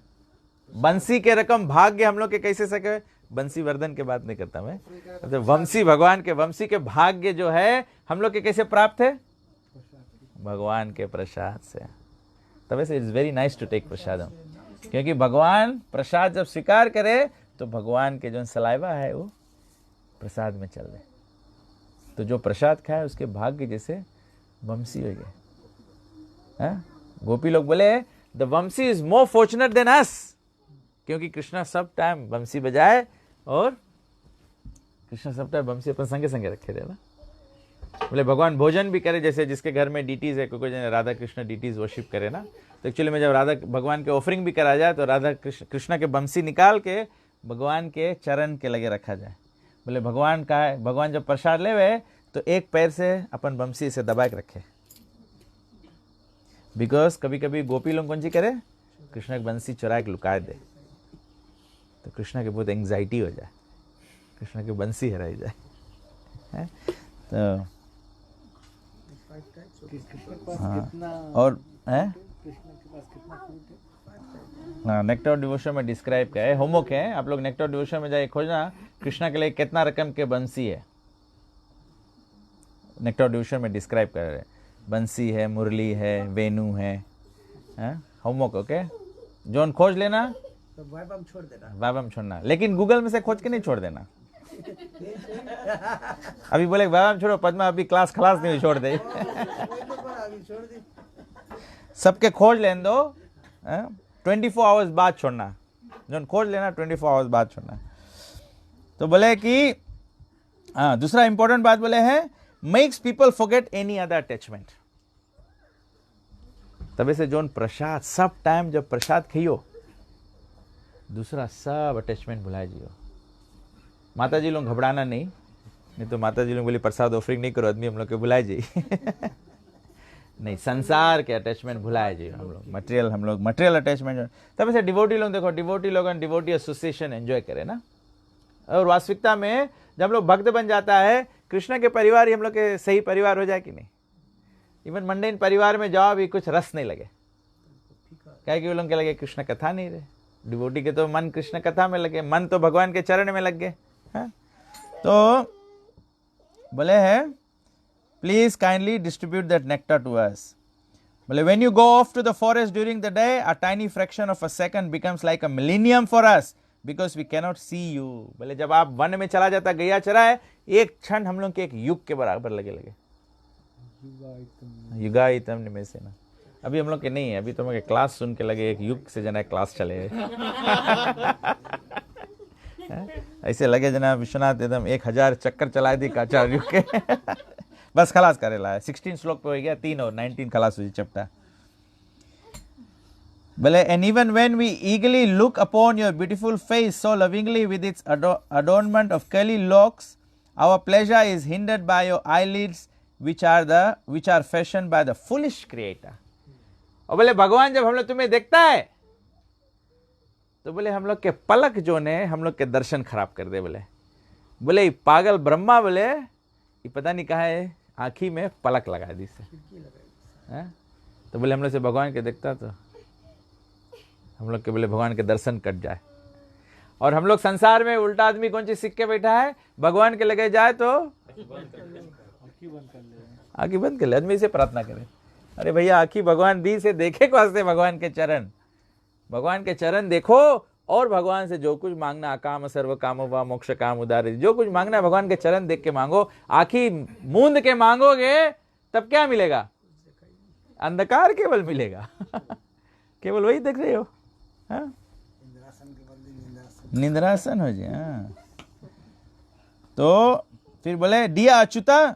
बंसी के रकम भाग्य हम लोग के कैसे सके, बंसी वर्धन के बात नहीं करता मैं, मतलब वंशी भगवान के वंशी के भाग्य जो है हम लोग के कैसे प्राप्त है, भगवान के प्रसाद से। तब से it's very nice to take prasadam, क्योंकि भगवान प्रसाद जब स्वीकार करे तो भगवान के जो सलाइवा है वो प्रसाद में चल रहे, तो जो प्रसाद खाए उसके भाग्य जैसे वंशी हो गए। गोपी लोग बोले the vamshi is more fortunate than us, क्योंकि कृष्णा सब टाइम वंशी बजाए और कृष्णा सब टाइम वंशी अपन संगे संगे रखे थे ना। बोले भगवान भोजन भी करे, जैसे जिसके घर में डीटीज है, कोई राधा कृष्ण डीटीज वर्शिप करे ना, तो एक्चुअली में जब राधा भगवान के ऑफरिंग भी करा जाए तो राधा कृष्ण के बंसी निकाल के भगवान के चरण के लगे रखा जाए। बोले भगवान का है, भगवान जब प्रसाद लेवे तो एक पैर से अपन बंसी से दबा के रखे, बिकॉज कभी कभी गोपी लोग कौन सी करे, कृष्ण की बंसी चुरा के लुका दे, तो कृष्ण के बहुत एंग्जाइटी हो जाए, कृष्ण की बंसी हराई जाए। तो हाँ, और है हाँ, नेक्टर डिवोशन में डिस्क्राइब क्या है, होमवर्क है, आप लोग नेक्टर डिवोशन में जाए खोजना कृष्णा के लिए कितना रकम के बंसी है, नेक्टर डिवोशन में डिस्क्राइब कर रहे, बंसी है, मुरली है, वेणु है, होमवर्क ओके, जोन खोज लेना, तो वाइबम छोड़ देना, वाइबम छोड़ना, लेकिन गूगल में से खोज के नहीं छोड़ देना। अभी बोले वाइबम छोड़ो, पद्मा अभी क्लास खलास नहीं छोड़ दे। सबके खोज लेने दो, 24 आवर्स बाद छोड़ना, जो खोज लेना 24 आवर्स बाद छोड़ना। तो बोले कि दूसरा इंपॉर्टेंट बात बोले है, makes people forget any other attachment. तबे से जोन प्रसाद सब टाइम जब प्रसाद खाइयो, दूसरा सब अटैचमेंट भुला जियो। माता जी लोग घबराना नहीं तो माता जी लोग बोली प्रसाद ऑफरिंग नहीं करो, आदमी हम लोग के भुलाए जी। नहीं, संसार के अटैचमेंट भुलाए जी हम लोग मटेरियल अटैचमेंट। तब से डिवोटी लोग देखो, डिवोटी लोग डिवोटी एसोसिएशन एंजॉय करे ना, और वास्तविकता में जब हम लोग भक्त बन जाता है, कृष्ण के परिवार ही हम लोग के सही परिवार हो जाए कि नहीं। इवन मंडेन परिवार में जाओ भी कुछ रस नहीं लगे, क्या कि वो लोग के लगे कृष्ण कथा नहीं रहे, डिवोटी के तो मन कृष्ण कथा में लगे, मन तो भगवान के चरण में लग गए। तो बोले है please kindly distribute that nectar to us. बोले when you go off to the forest during the day, a tiny fraction of a second becomes like a millennium for us because we cannot see you. बोले जब आप one में चला जाता, गैया चराए, एक क्षण हम लोग के एक युग के बराबर लगे युगाइतम में से ना। अभी हम लोग के नहीं है, अभी तो हम लोग क्लास सुन के लगे एक युग से जना क्लास चले। ऐसे लगे जना विश्वनाथ एकदम 1000 चक्कर चला दी काचार युग के। बस खलास करेला है, 16 श्लोक पे हो गया, 3 और 19 खलास हुई चैप्टर। बोले and even when we eagerly look upon your beautiful face so lovingly with its adornment of curly locks, our pleasure is hindered by your eyelids which are fashioned by the foolish creator। और बोले भगवान जब हम लोग तुम्हें देखता है तो बोले हम लोग के पलक जो ने हम लोग के दर्शन खराब कर दे। बोले पागल ब्रह्मा बोले ये पता नहीं कहा है आँखी में पलक लगा दी से, तो बोले हम लोग से भगवान के देखता तो हम लोग के बोले भगवान के दर्शन कट जाए। और हम लोग संसार में उल्टा आदमी कौन चीज सीख के बैठा है, भगवान के लगे जाए तो आँखी बंद कर ले, आदमी से प्रार्थना करे। अरे भैया आँखी भगवान दी से देखे को वास्ते भगवान के चरण देखो और भगवान से जो कुछ मांगना, अकाम सर्व कामो वा मोक्ष काम उदार, जो कुछ मांगना है भगवान के चरण देख के मांगो। आंखी मूंद के मांगोगे तब क्या मिलेगा? अंधकार केवल मिलेगा। केवल वही देख रहे हो, हाँ? निंद्रासन हो जाए। हाँ। तो फिर बोले, dear Achyuta,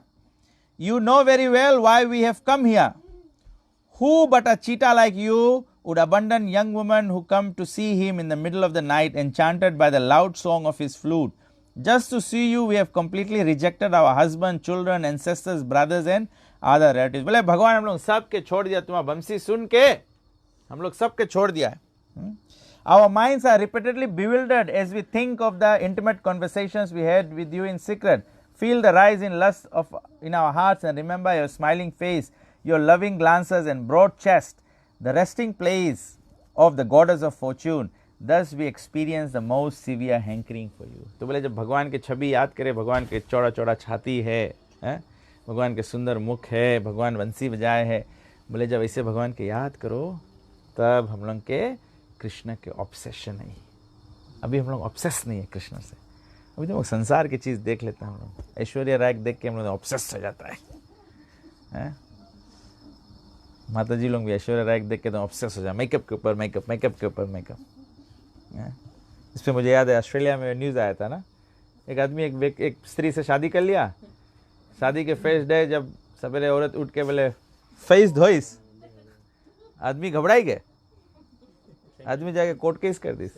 you know very well why we have come here. Who but a cheetah like you would abandon young women who come to see him in the middle of the night, enchanted by the loud song of his flute? Just to see you, we have completely rejected our husband, children, ancestors, brothers and other relatives. बोले भगवान हम लोग सब के छोड़ दिया, तुम्हारा बंसी सुन के हम लोग सब के छोड़ दिया है। Our minds are repeatedly bewildered as we think of the intimate conversations we had with you in secret. Feel the rise in lust in our hearts and remember your smiling face, your loving glances and broad chest, the resting place of the goddess of fortune. Thus we experience the most severe hankering for you. तो बोले जब भगवान की छवि याद करें, भगवान के चौड़ा चौड़ा छाती है, भगवान के सुंदर मुख है, भगवान बंसी बजाए है, बोले जब ऐसे भगवान के याद करो तब हम लोग के कृष्ण के ऑब्सेशन नहीं। अभी हम लोग ऑब्सेस नहीं है कृष्ण से। अभी तो संसार की चीज़ देख लेते हैं हम लोग, ऐश्वर्या राय देख के हम लोग ऑब्सेस हो जाता है। माता जी लोग भी ऐश्वर्या राय देख के तो ऑब्सेस हो जाए, मेकअप के ऊपर मेकअप, मेकअप के ऊपर मेकअप। इस पर मुझे याद है ऑस्ट्रेलिया में न्यूज़ आया था ना, एक आदमी एक स्त्री से शादी कर लिया, शादी के फर्स्ट डे जब सवेरे औरत उठ के बोले फेस धोइस, आदमी घबराई गए, आदमी जाके कोर्ट केस कर दी।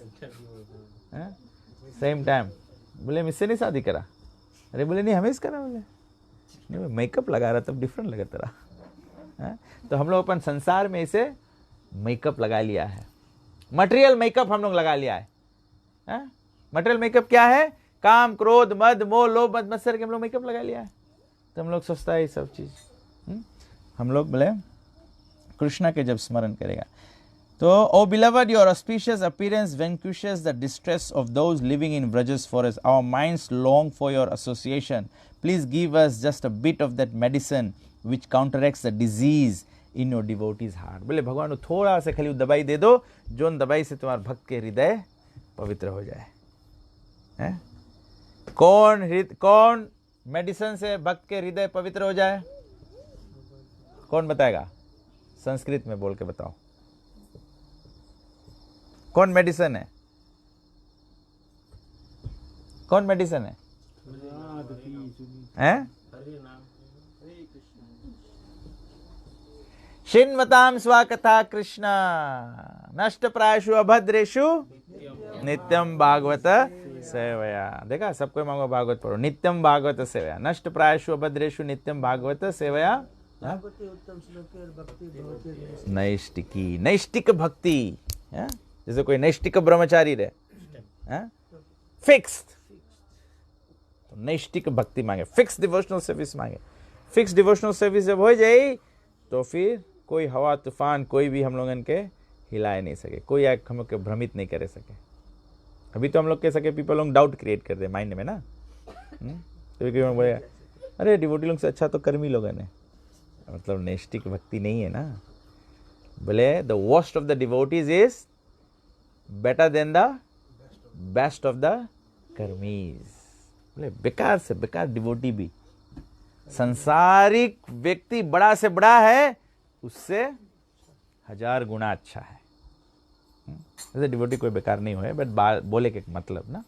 सेम टाइम बोले मुझसे नहीं शादी करा, अरे बोले नहीं हमें इस करा, बोले नहीं मेकअप लगा रहा तब डिफरेंट लगा तेरा। तो हम लोग अपन संसार में इसे मेकअप लगा लिया है, मटेरियल मेकअप हम लोग लगा लिया है। मटेरियल मेकअप क्या है? काम, क्रोध, मद, मोह, लोभ, मद मत्सर के हम लोग मेकअप लगा लिया है। तो हम लोग सोचता है ये सब चीज हम लोग बोले कृष्णा के जब स्मरण करेगा तो oh beloved your auspicious appearance vanquishes the distress of those living in Vraja's forest. Our minds long for your association. Please give us just a bit of that medicine which counteracts the disease in your devotee's heart. बोले भगवान को थोड़ा सा खाली दवाई दे दो, जो दवाई से तुम्हारे भक्त के हृदय पवित्र हो जाए। कौन मेडिसिन से भक्त के हृदय पवित्र हो जाए? कौन बताएगा? संस्कृत में बोल के बताओ, कौन मेडिसिन है? कौन मेडिसिन है? हैं? शिन्वताम स्वाकथा कृष्ण नष्ट प्रायशु अभद्रेशु नित्यम भागवत सेवया। देखा, सबको मांगो भागवत पढ़ो, नित्यम भागवत सेवया। नष्ट प्रायशु अभद्रेशु नित्यम भागवत सेवया। नैष्टिकी, नैष्टिक भक्ति, जैसे कोई नैष्टिक ब्रह्मचारी रहे, फिक्स्ड, तो नैष्टिक भक्ति मांगे, फिक्स डिवोशनल सर्विस मांगे। फिक्स डिवोशनल सर्विस जब हो जाए तो फिर कोई हवा तूफान कोई भी हम लोगन के हिलाए नहीं सके, कोई आग हम लोग के भ्रमित नहीं करे सके। अभी तो हम लोग कह सके पीपल लोग डाउट क्रिएट कर दे माइंड में ना, तो बोले अरे डिवोटी लोग से अच्छा तो कर्मी लोग ने, मतलब नैष्टिक भक्ति नहीं है ना। बोले the worst of the devotees is better than the best of the karmis. बोले बेकार से बेकार डिवोटी भी, संसारिक व्यक्ति बड़ा से बड़ा है उससे 1000 गुना अच्छा है। जैसे डिवोटी कोई बेकार नहीं हुए, बट बोले के मतलब ना,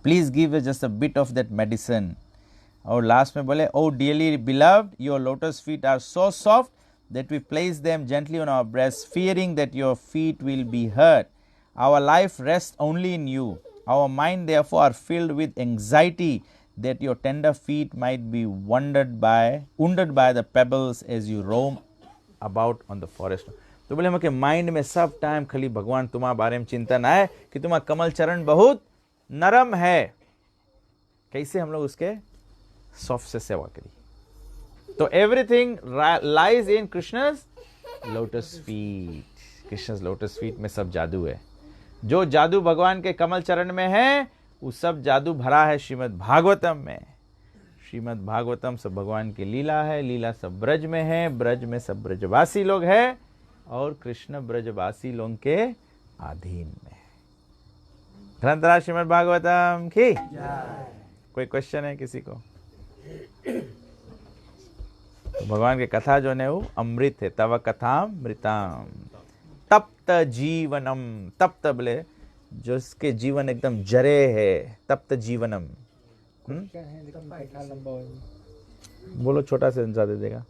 please give just a bit of that medicine. और लास्ट में बोले O dearly beloved your lotus feet are so soft that we place them gently on our breasts, fearing that your feet will be hurt. Our life rests only in you. Our mind therefore are filled with anxiety that your tender feet might be wounded by the pebbles as you roam about on the forest. तो बोले हमें mind में सब time खाली भगवान तुम्हारे बारे में चिंतन आए कि तुम्हारा कमल चरण बहुत नरम है, कैसे हम लोग उसके सॉफ्ट से सेवा करें। तो everything lies in Krishna's lotus feet. Krishna's lotus feet में सब जादू है। जो जादू भगवान के कमल चरण में है वो सब जादू भरा है श्रीमद् भागवतम में। श्रीमद् भागवतम सब भगवान की लीला है, लीला सब ब्रज में है, ब्रज में सब ब्रजवासी लोग हैं और कृष्ण ब्रजवासी लोग के अधीन में। ग्रंथराज श्रीमद् भागवतम की कोई क्वेश्चन है किसी को? तो भगवान की कथा जो है वो अमृत है। तव कथामृतम तप्त जीवनम। तप्त बोले जो इसके जीवन एकदम जरे है, तप्त जीवनम। क्या है लेकिन कथा लंबा हो। बोलो, छोटा से ज्यादा दे देगा।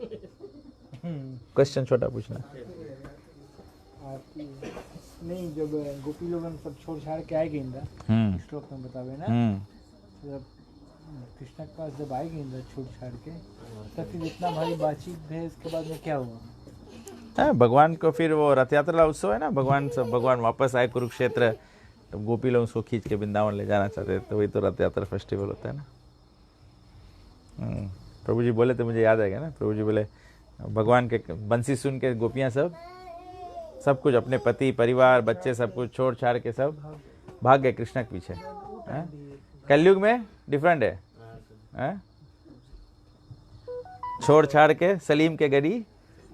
क्वेश्चन छोटा पूछना। आपकी नहीं, जब गोपी लोग सब छोड़ छाड़ के आएंगे इंद्र, श्लोक में बतावे ना, जब कृष्ण के पास जब आएंगे इंद्र छोड़ छाड़ के, तो फिर इतना भारी बातचीत है, इसके बाद में क्या हुआ? भगवान को फिर वो रथ यात्रा उत्सव है ना, भगवान वापस आए कुरुक्षेत्र, तो गोपी लोग उसको खींच के वृंदावन ले जाना चाहते थे, तो वही तो रथ यात्रा फेस्टिवल होता है ना। प्रभु जी बोले तो मुझे याद आ गया ना, प्रभु जी बोले भगवान के बंसी सुन के गोपियाँ सब कुछ अपने पति परिवार बच्चे सब कुछ छोड़ छाड़ के सब भाग गए कृष्ण के पीछे। कलयुग में डिफरेंट है, छोड़ छाड़ के सलीम के गड़ी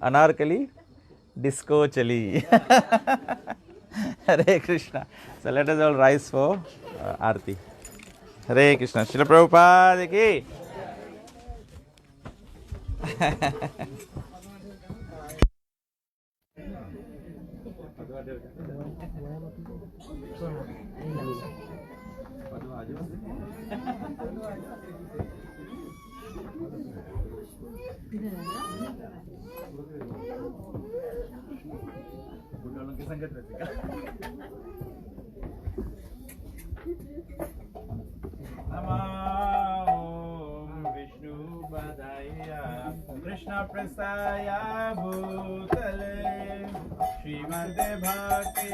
अनारकली डिस्को चली। हरे Krishna. So let us all rise for आरती। हरे कृष्णा। श्रील प्रभुपाद की। विष्णु बधाया कृष्ण प्रसाय भूतले श्रीमते भक्ति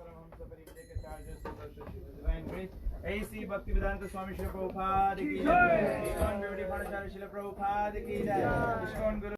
परमहंस परिव्राजकाचार्य सुदर्शन डिवाइन ग्रेस ऐसी भक्ति वेदांत स्वामी श्री प्रभुपाद की जय। इस्कॉन गौड़ी पाणिचार्य श्री प्रभुपाद की जय। इस्कॉन गुरु